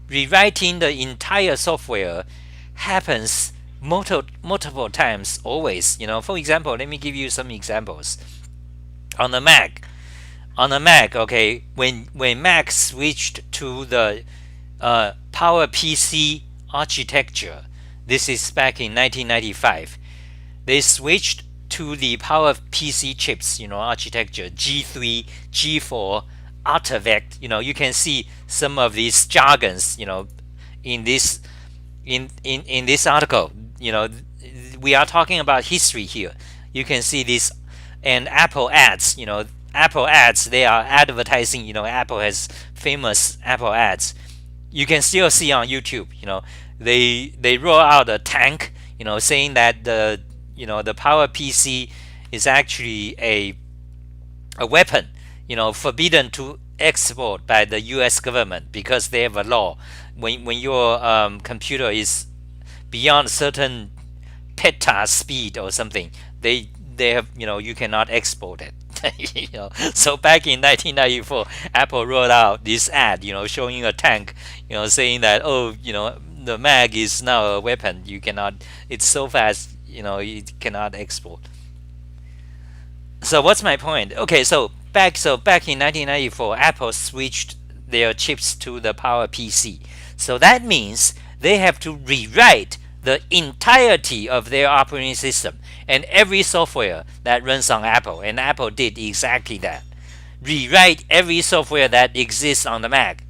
rewriting the entire software happens multiple times, always. For example, let me give you some examples. On the Mac, okay, when Mac switched to the PowerPC architecture, this is back in 1995, they switched to the PowerPC chips, architecture, G3, G4, Artivect. You can see some of these jargons, in this article. We are talking about history here. You can see this, and Apple ads. Apple ads, they are advertising. Apple has famous Apple ads. You can still see on YouTube. They roll out a tank. Saying that the PowerPC is actually a weapon. Forbidden to export by the U.S. government, because they have a law. When your computer is beyond certain peta speed or something, they have, you cannot export it. So back in 1994, Apple rolled out this ad, showing a tank, saying that, oh, the Mac is now a weapon. You cannot. It's so fast. You cannot export. So what's my point? Okay, so back in 1994, Apple switched their chips to the PowerPC. So that means they have to rewrite the entirety of their operating system and every software that runs on Apple. And Apple did exactly that. Rewrite every software that exists on the Mac.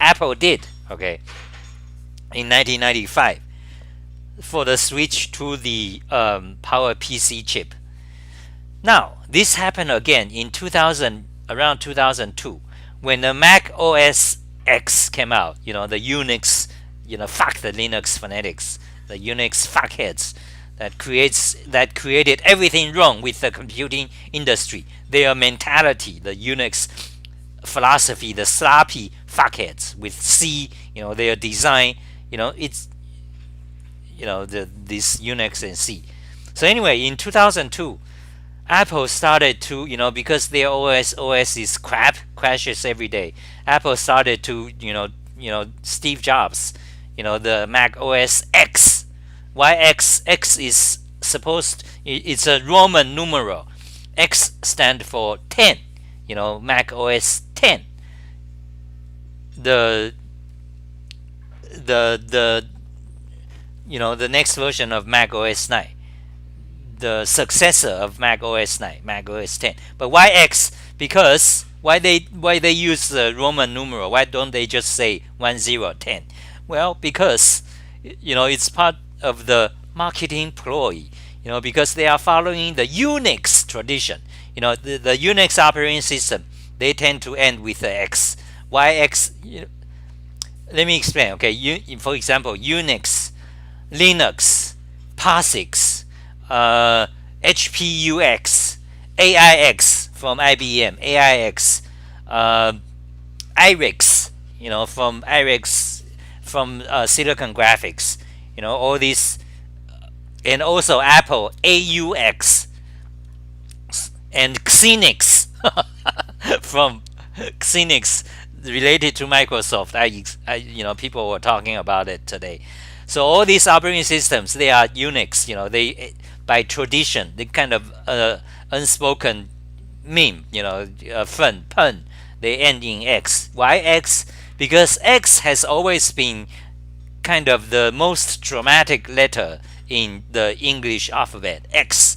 Apple did, okay, in 1995 for the switch to the PowerPC chip. Now, this happened again in around 2002, when the Mac OS X came out. The Unix, fuck the Linux fanatics, the Unix fuckheads that created everything wrong with the computing industry. Their mentality, the Unix philosophy, the sloppy fuckheads with C, their design, it's this Unix and C. So anyway, in 2002, Apple started to, because their OS is crap, crashes every day. Apple started to, Steve Jobs, the Mac OS X. Why X? X is it's a Roman numeral. X stand for 10. Mac OS 10. The next version of Mac OS 9. The successor of Mac OS 9, Mac OS 10. But why X? Because why they use the Roman numeral? Why don't they just say 1010? Well, because it's part of the marketing ploy. Because they are following the Unix tradition. The Unix operating system, they tend to end with the X. Why X? Let me explain. Okay, for example, Unix, Linux, Posix, HPUX, AIX from IBM, AIX, Irix, from Irix, from Silicon Graphics, all these, and also Apple, AUX, and Xenix from Xenix, related to Microsoft. People were talking about it today. So all these operating systems, they are Unix. They, by tradition, the kind of unspoken meme, fun pun, they end in X. Why X? Because X has always been kind of the most dramatic letter in the English alphabet. X,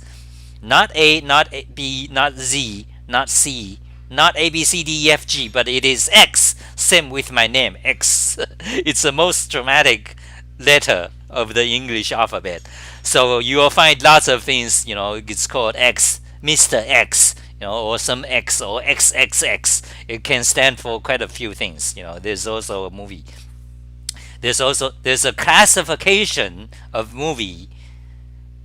not A, not B, not Z, not C, not A, B, C, D, E, F, G, but it is X. Same with my name, X. It's the most dramatic letter of the English alphabet. So you will find lots of things, it's called X, Mr. X, or some X, or XXX. It can stand for quite a few things. There's also a movie. There's a classification of movie,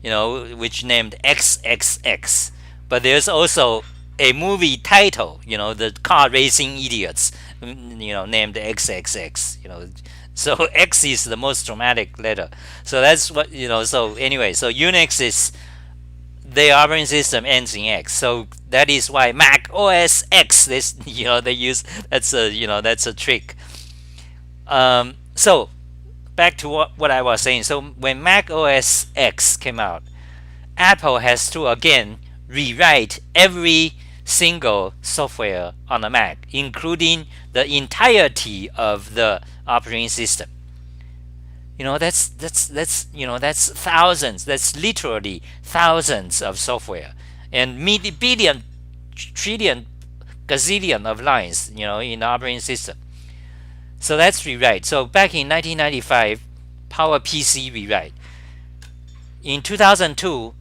which named XXX. But there's also a movie title, the car racing idiots, named XXX. So X is the most dramatic letter. So that's what, so anyway, so Unix is, the operating system ends in X. So that is why Mac OS X, this, they use, that's a trick. So back to what I was saying. So when Mac OS X came out, Apple has to again rewrite every single software on the Mac, including the entirety of the operating system. That's thousands. That's literally thousands of software and billion, trillion, gazillion of lines, in the operating system. So that's rewrite. So back in 1995, PowerPC rewrite. In 2002,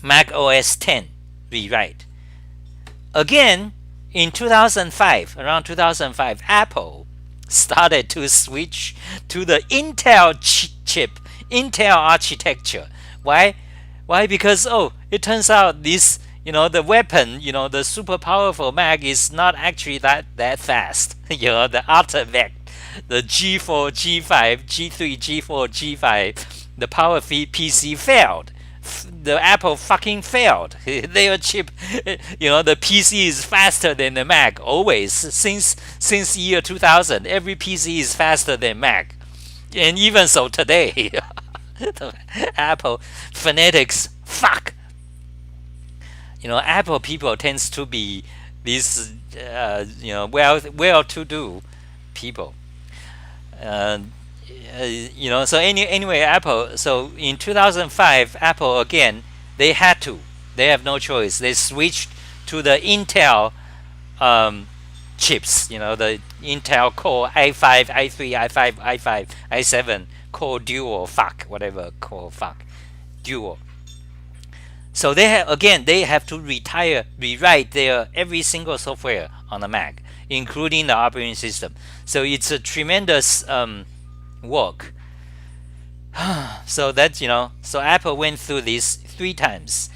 Mac OS 10 rewrite. Again, in 2005, around 2005, Apple started to switch to the Intel chip, Intel architecture. Why? Because it turns out this, the weapon, the super powerful Mac is not actually that fast. The artifact, the G4, G5, G3, G4, G5, the PowerPC failed. The Apple fucking failed. Their chip, the PC is faster than the Mac always. Since year 2000, every PC is faster than Mac. And even so today, the Apple phonetics, fuck. Apple people tends to be these, well-to-do people. Uh, so anyway, Apple. So in 2005, Apple again, they had to. They have no choice. They switched to the Intel chips. The Intel Core i5, i3, i5, i7 Core Duo, whatever Core Duo. So they have to rewrite their every single software on the Mac, including the operating system. So it's a tremendous work. So so Apple went through this 3 times.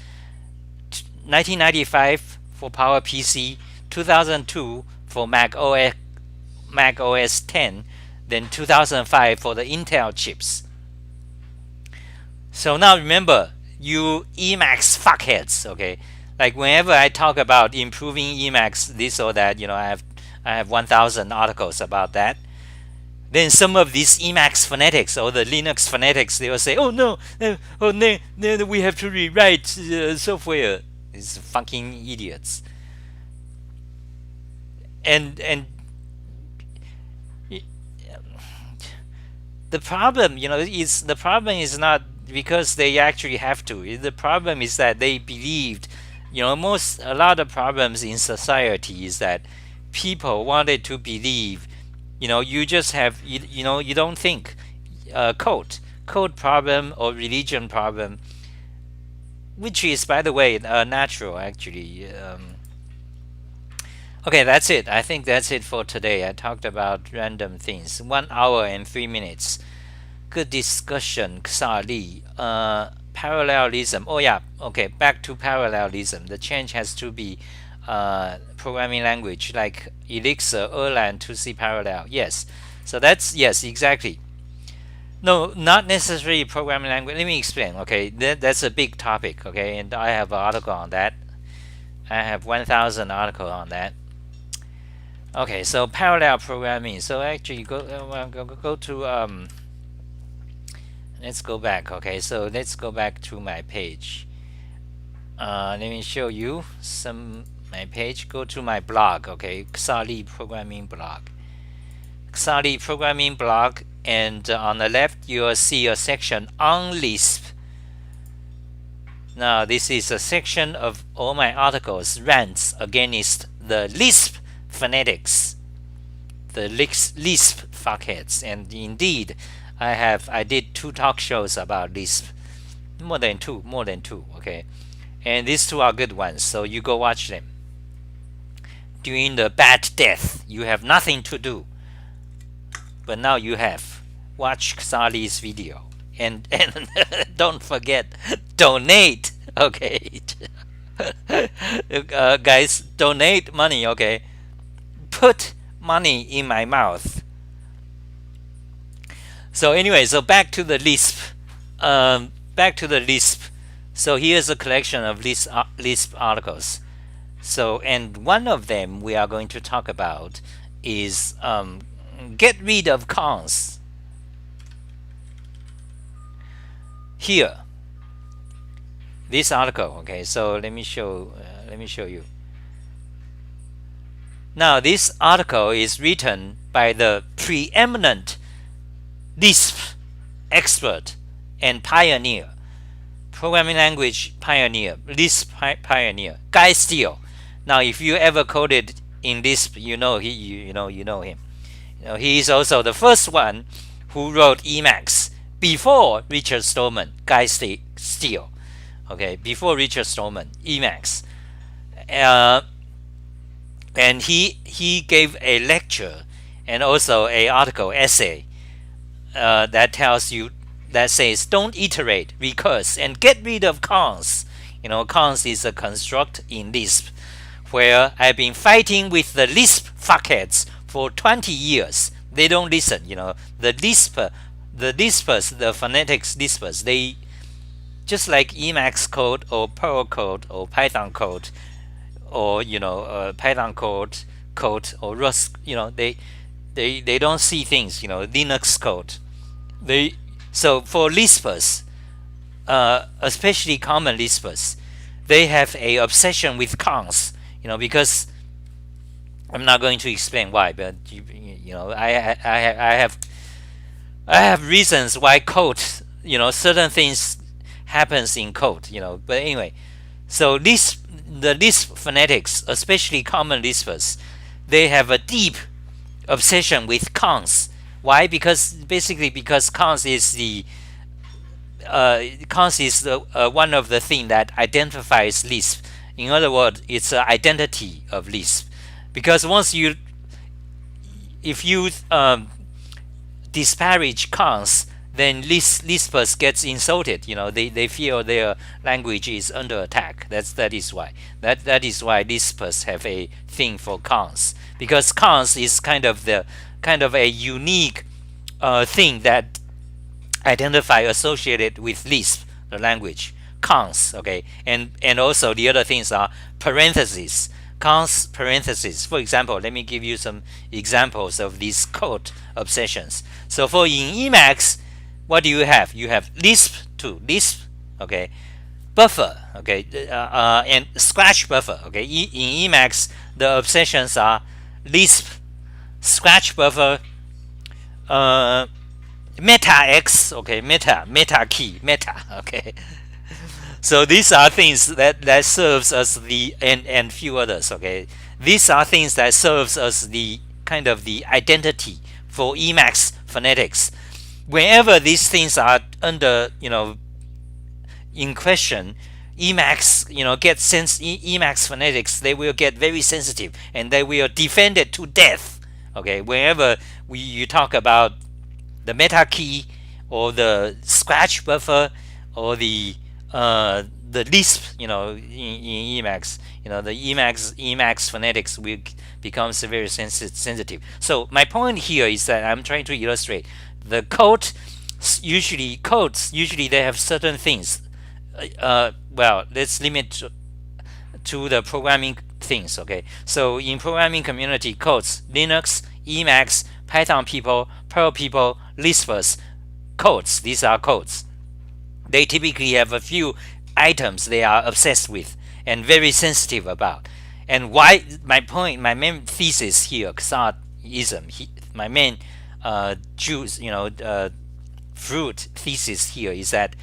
1995 for PowerPC, 2002 for Mac OS 10, then 2005 for the Intel chips. So now remember, you Emacs fuckheads, okay? Like whenever I talk about improving Emacs, this or that, I have 1,000 articles about that. Then some of these Emacs phonetics or the Linux phonetics, they will say, "Oh no, we have to rewrite software." These fucking idiots. And the problem, is not because they actually have to. The problem is that they believed, a lot of problems in society is that people wanted to believe, you just have, you don't think code problem or religion problem, which is, by the way, natural actually. Okay, that's it. I think that's it for today. I talked about random things. 1 hour and 3 minutes. Good discussion, XahLi. Parallelism. Oh yeah. Okay, back to parallelism. The change has to be programming language like Irix or Erlang to see parallel. Yes. So that's yes, exactly. No, not necessarily programming language. Let me explain. Okay, that's a big topic. Okay, and I have an article on that. I have 1,000 articles on that. Okay, so parallel programming. So actually, go to let's go back. Okay, so let's go back to my page. Let me show you my page. Go to my blog. Okay, XahLi programming blog. XahLi programming blog, and on the left you will see a section on Lisp. Now this is a section of all my articles rants against the Lisp phonetics, the Lisp fuckheads. And indeed, I did 2 talk shows about Lisp, more than two. Okay, and these 2 are good ones, so you go watch them. During the bad death, you have nothing to do, but now you have. Watch XahLi's video, and don't forget, donate. Okay, guys, donate money. Okay, put money in my mouth. So anyway, so back to the Lisp. So here's a collection of Lisp articles. So, and one of them we are going to talk about is get rid of cons. Here, this article. Okay, so let me show you. Now, this article is written by the preeminent Lisp expert and pioneer, programming language pioneer, Lisp pioneer, Guy Steele. Now, if you ever coded in Lisp, you know him. He is also the first one who wrote Emacs before Richard Stallman. Guy Steele. Okay, before Richard Stallman, Emacs. And he gave a lecture and also a article essay that says don't iterate, recurse, and get rid of cons. Cons is a construct in Lisp, where I've been fighting with the Lisp fuckheads for 20 years. They don't listen. The Lispers, the phonetics Lispers, they just like Emacs code or Perl code or Python code or Python code or Rust. They don't see things. Linux code, they so for Lispers, especially common Lispers, they have a obsession with cons. Because I'm not going to explain why, but I have reasons why code, certain things happens in code, But anyway, so the Lisp phonetics, especially common Lispers, they have a deep obsession with cons. Why? Because cons is one of the things that identifies Lisp. In other words, it's an identity of Lisp. Because if you disparage cons, then Lispers gets insulted. They feel their language is under attack. That is why Lispers have a thing for cons, because cons is kind of a unique thing that associated with Lisp, the language. Cons, okay, and also the other things are parentheses. Cons, parentheses. For example, let me give you some examples of these code obsessions. So in Emacs, what do you have? You have Lisp to Lisp, okay, buffer, okay, and scratch buffer, okay. In Emacs, the obsessions are Lisp, scratch buffer, meta x, okay, meta key, okay. So these are things that serves as and few others, okay. These are things that serves as the kind of the identity for Emacs phonetics. Whenever these things are under in question, Emacs Emacs phonetics, they will get very sensitive and they will defend it to death. Okay, whenever you talk about the meta key or the scratch buffer or the Lisp, in Emacs, the Emacs phonetics will becomes very sensitive. So my point here is that I'm trying to illustrate the codes usually they have certain things. Well, let's limit to the programming things. Okay, so in programming community codes, Linux, Emacs, Python people, Perl people, Lispers, codes. These are codes. They typically have a few items they are obsessed with and very sensitive about. And why? My main thesis here, XahTism, my main fruit thesis here is that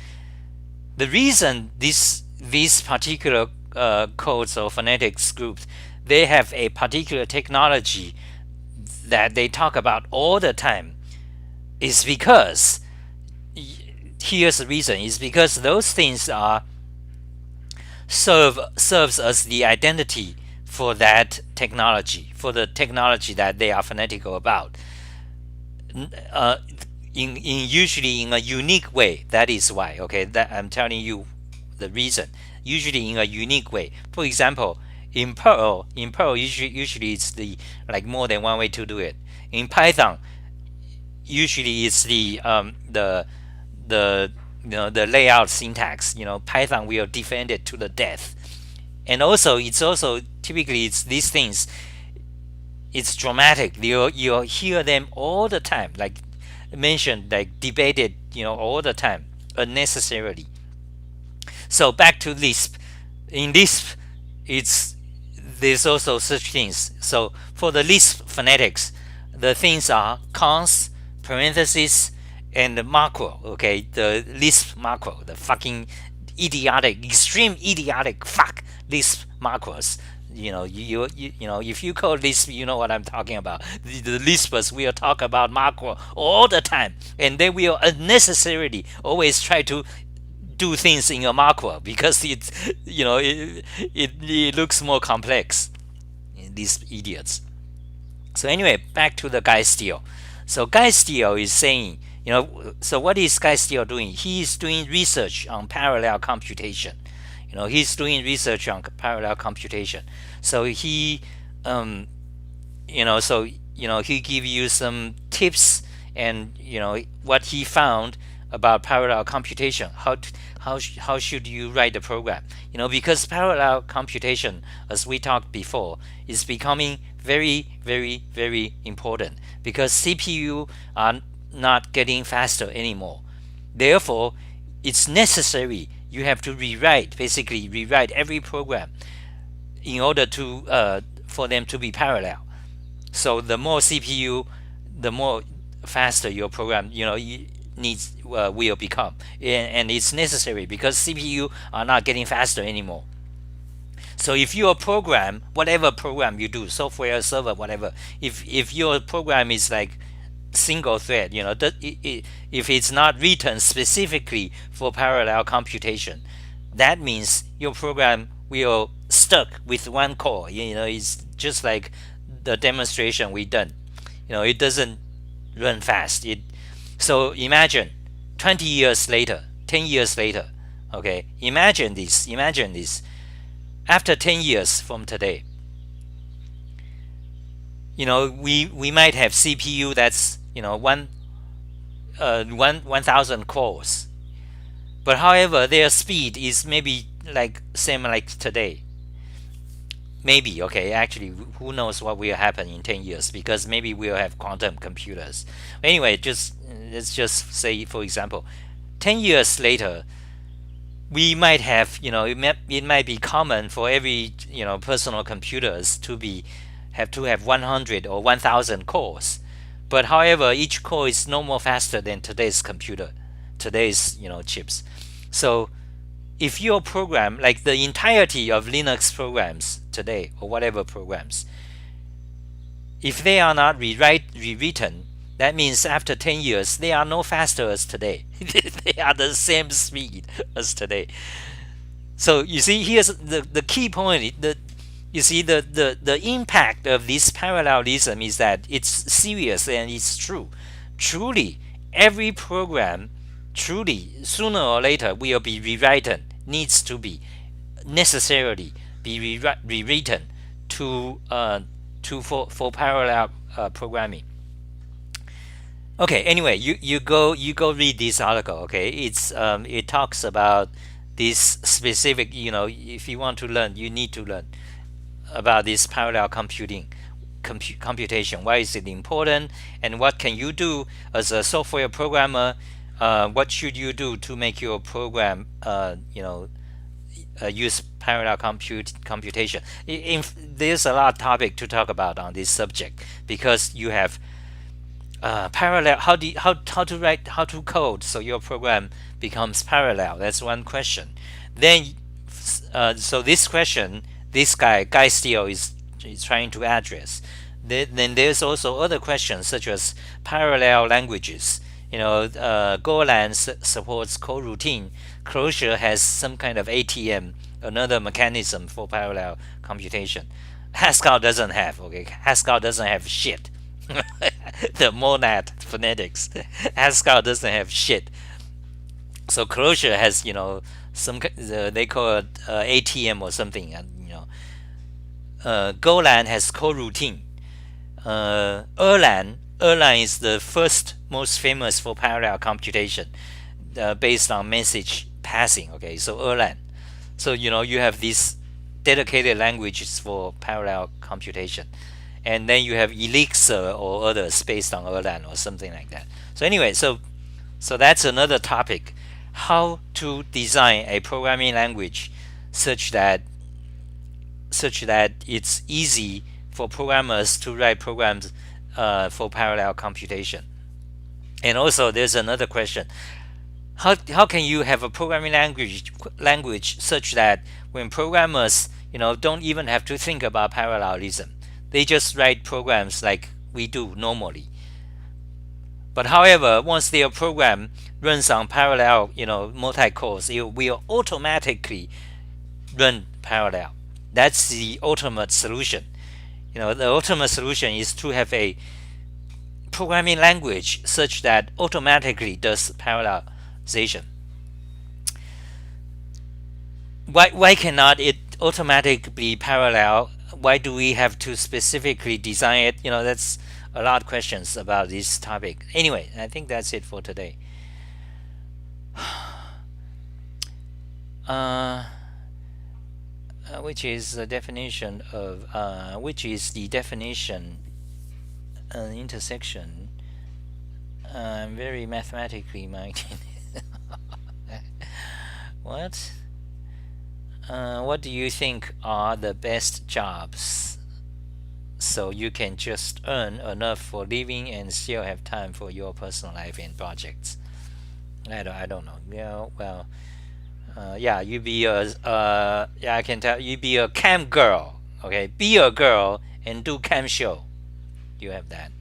the reason these particular codes or phonetics groups, they have a particular technology that they talk about all the time, is because here's the reason, is because those things are serves as the identity for that technology, for the technology that they are fanatical about, usually in a unique way. That is why, okay, that I'm telling you the reason, usually in a unique way. For example, in Perl usually it's the more than one way to do it. In Python, usually it's the layout syntax. Python will defend it to the death. And also it's typically it's these things, it's dramatic. You'll hear them all the time, like mentioned, like debated, all the time, unnecessarily. So back to Lisp. In Lisp, there's also such things. So for the Lisp phonetics, the things are cons, parentheses, and the macro. Okay, the Lisp macro, the fucking extreme idiotic fuck Lisp macros. If you code Lisp, you know what I'm talking about. The Lispers will talk about macro all the time, and they will unnecessarily always try to do things in a macro because it looks more complex. These idiots. So anyway, back to the Guy Steele. So Guy Steele is saying, so what is Guy Steele doing? He is doing research on parallel computation. He's doing research on parallel computation. So he, he give you some tips and what he found about parallel computation. How should you write the program? Because parallel computation, as we talked before, is becoming very, very, very important because CPU are not getting faster anymore. Therefore, it's necessary you have to basically rewrite every program in order to for them to be parallel. So the more CPU, the more faster your program will become, and it's necessary because CPU are not getting faster anymore. So if your program, whatever program you do, software, server, whatever, if your program is like single thread, if it's not written specifically for parallel computation, that means your program will stuck with one core. It's just like the demonstration we done. It doesn't run fast. So imagine 20 years later, 10 years later, okay, imagine this. After 10 years from today, we might have CPU that's 1000 cores, but however their speed is maybe like same like today. Maybe, okay, actually who knows what will happen in 10 years, because maybe we'll have quantum computers. Anyway, let's just say, for example, 10 years later, we might have, it might be common for every personal computers to have 100 or 1000 cores, but however each core is no more faster than today's chips. So if your program, like the entirety of Linux programs today or whatever programs, if they are not rewritten, that means after 10 years they are no faster as today. They are the same speed as today. So you see, here's the key point. The impact of this parallelism is that it's serious and it's true. Truly, every program sooner or later will be rewritten, needs to be necessarily be rewritten for parallel programming. Okay, anyway, you go read this article. Okay, it talks about this specific, if you want to learn, you need to learn about this parallel computation. Why is it important, and what can you do as a software programmer? What should you do to make your program use parallel computation? There's a lot of topic to talk about on this subject, because you have parallel. How to code so your program becomes parallel? That's one question. Then so this question, this guy Steele is trying to address. Then there's also other questions such as parallel languages. Golang supports coroutine. Clojure has some kind of ATM, another mechanism for parallel computation. Haskell doesn't have. Okay, Haskell doesn't have shit. The monad phonetics. Haskell doesn't have shit. So Clojure has, some they call it ATM or something. Golang has coroutine. Erlang is the most famous for parallel computation, based on message passing. Okay, so Erlang. So you have these dedicated languages for parallel computation, and then you have Elixir or others based on Erlang or something like that. So anyway, so that's another topic: how to design a programming language such that it's easy for programmers to write programs for parallel computation. And also there's another question: how can you have a programming language such that when programmers don't even have to think about parallelism, they just write programs like we do normally. But however, once their program runs on parallel multi-cores, it will automatically run parallel. That's the ultimate solution. The ultimate solution is to have a programming language such that automatically does parallelization. Why cannot it automatically be parallel? Why do we have to specifically design it? That's a lot of questions about this topic. Anyway, I think that's it for today. Which is the definition of intersection I'm very mathematically minded. What? What do you think are the best jobs so you can just earn enough for living and still have time for your personal life and projects? I don't know. Yeah, well, yeah, you be a yeah, I can tell you be a cam girl. Okay, be a girl and do cam show. You have that.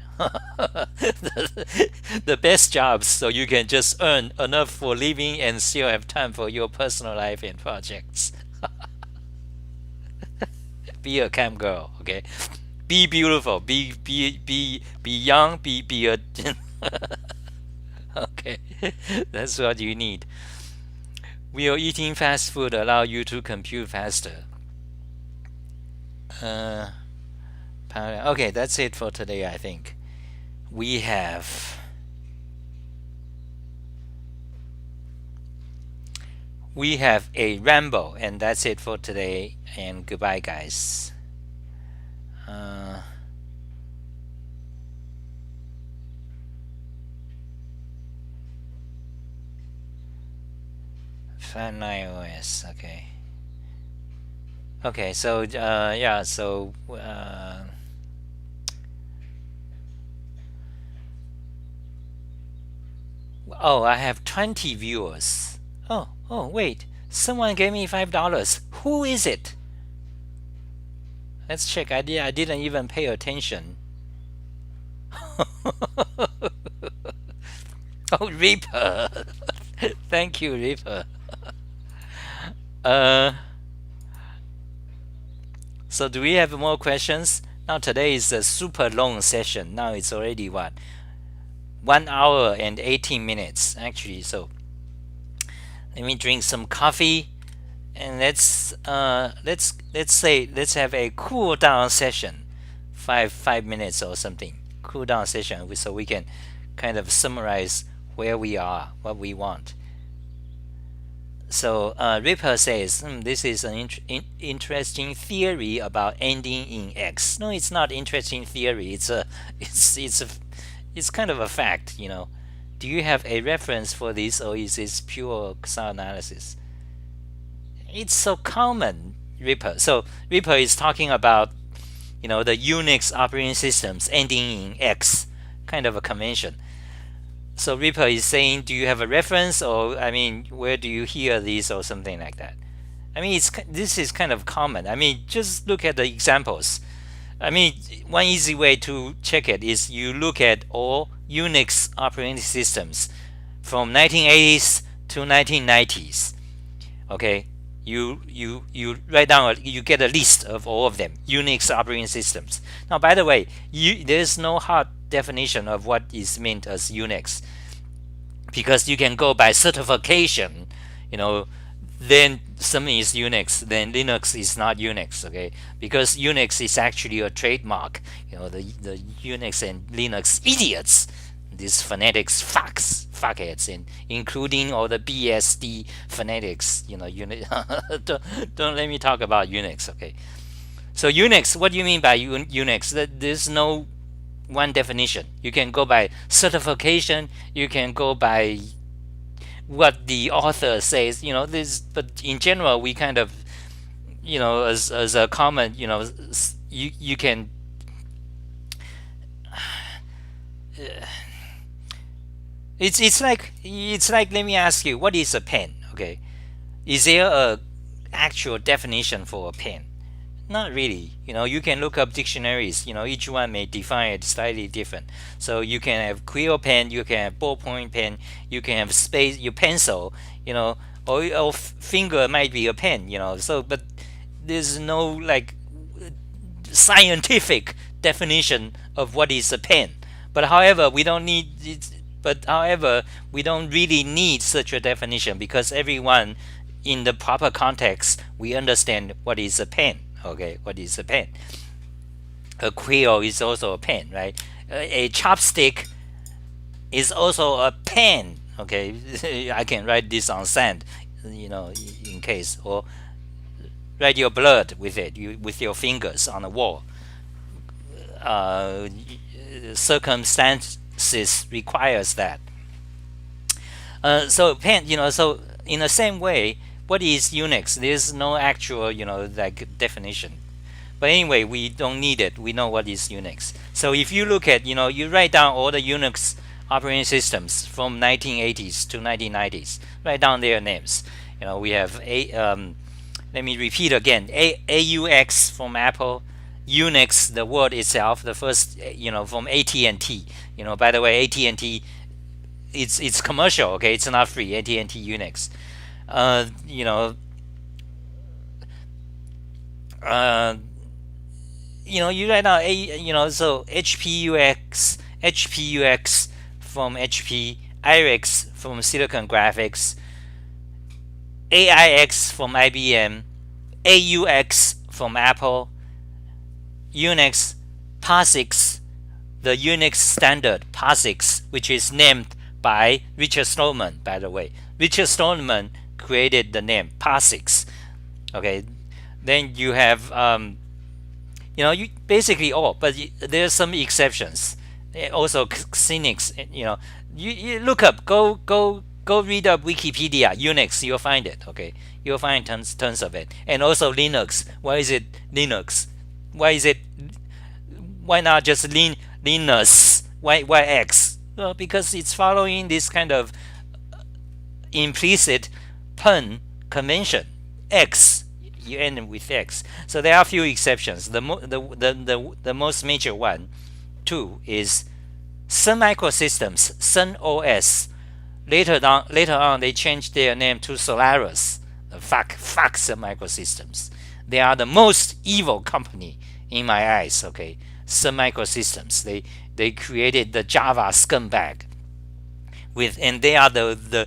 The best jobs so you can just earn enough for living and still have time for your personal life and projects. Be a cam girl, okay? Be beautiful, be young, be a okay. That's what you need. Will eating fast food allow you to compute faster? Okay, that's it for today, I think. We have a ramble, and that's it for today, and goodbye, guys. Flatline OS, okay, so yeah, so oh, I have 20 viewers. Oh, wait, someone gave me $5. Who is it? Let's check. I didn't even pay attention. Oh, Reaper. Thank you, Reaper. So do we have more questions? Now today is a super long session. Now it's already what? 1 hour and 18 minutes actually. So let me drink some coffee and let's have a cool down session. 5 minutes or something. Cool down session so we can kind of summarize where we are, what we want. So Ripper says, this is an interesting theory about ending in X. No, it's not interesting theory. It's kind of a fact, you know. Do you have a reference for this, or is this pure XahTV analysis? It's so common, Ripper. So Ripper is talking about, you know, the Unix operating systems ending in X, kind of a convention. So Reaper is saying, do you have a reference, or I mean, where do you hear these, or something like that? I mean, this is kind of common. I mean, just look at the examples. I mean, one easy way to check it is you look at all Unix operating systems from 1980s to 1990s. Okay, you write down, you get a list of all of them, Unix operating systems. Now, by the way, there's no hard definition of what is meant as Unix, because you can go by certification, you know, then something is Unix, then Linux is not Unix, okay? Because Unix is actually a trademark, you know, the Unix and Linux idiots, these fanatics, fuckheads, and including all the BSD fanatics, you know, don't let me talk about Unix, okay? So Unix, what do you mean by Unix? There's no one definition. You can go by certification, you can go by what the author says, you know, this, but in general we kind of, you know, as a common, you know, you can it's like let me ask you, what is a pen? Okay, is there a actual definition for a pen? Not really. You know, you can look up dictionaries. You know, each one may define it slightly different. So you can have quill pen, you can have ballpoint pen, you can have space your pencil. You know, or your finger might be a pen. You know, so but there's no like scientific definition of what is a pen. But however, we don't need it. But however, we don't really need such a definition, because everyone in the proper context we understand what is a pen. Okay, what is a pen? A quill is also a pen, right? A chopstick is also a pen. Okay, I can write this on sand, you know, in case, or write your blood with it, with your fingers on a wall. sys requires that. So so in the same way, what is Unix? There's no actual, like definition. But anyway, we don't need it. We know what is Unix. So if you look at, you write down all the Unix operating systems from 1980s to 1990s. Write down their names. We have let me repeat again. AUX from Apple, Unix, the word itself, the first, from AT&T. By the way, AT&T, it's commercial. Okay, it's not free. AT&T Unix. You write down so HPUX from HP, Irix from Silicon Graphics, AIX from IBM, AUX from Apple, Unix, Posix, the Unix standard Posix, which is named by Richard Stallman, by the way. Richard Stallman created the name Posix. Okay, then you have you basically all, but there's some exceptions. Also Xenix, you look up, go read up Wikipedia Unix, you'll find it. Okay, you'll find tons of it. And also Linux. Why is it Linux? Why not just linus? Why X? Well, because it's following this kind of implicit pun convention. X, you end with X. So there are a few exceptions. The most major one, too, is Sun Microsystems, Sun OS. Later on, they changed their name to Solaris. Fuck Sun Microsystems. They are the most evil company in my eyes. Okay, Sun Microsystems. They created the Java scumbag. And they are the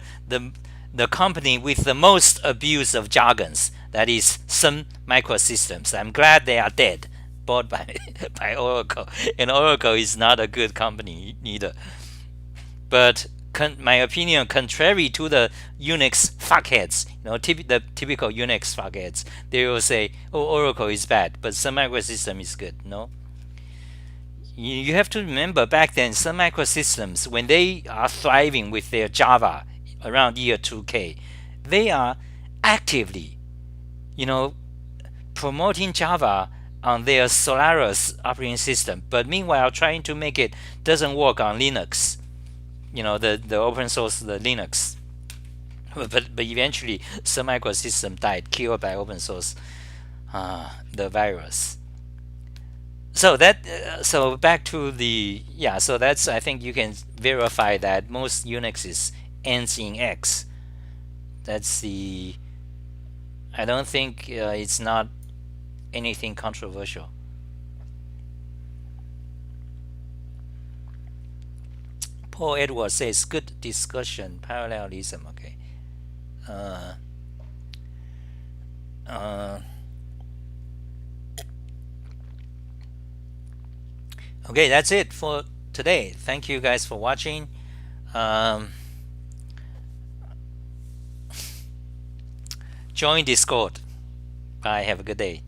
company with the most abuse of jargons. That is Sun Microsystems. I'm glad they are dead, bought by Oracle. And Oracle is not a good company either. But my opinion, contrary to the Unix fuckheads, the typical Unix fuckheads, they will say, "Oh, Oracle is bad, but Sun Microsystems is good." No. You have to remember back then, Sun Microsystems, when they are thriving with their Java around year 2K, they are actively, promoting Java on their Solaris operating system, but meanwhile trying to make it doesn't work on Linux, the open source, the Linux. But eventually, Sun Microsystems died, killed by open source, the virus. So so back to so that's, I think you can verify that most Unixes ends in X. That's I don't think it's not anything controversial. Paul Edwards says, good discussion, parallelism. Okay. Okay, that's it for today. Thank you guys for watching. Join Discord. Bye. Have a good day.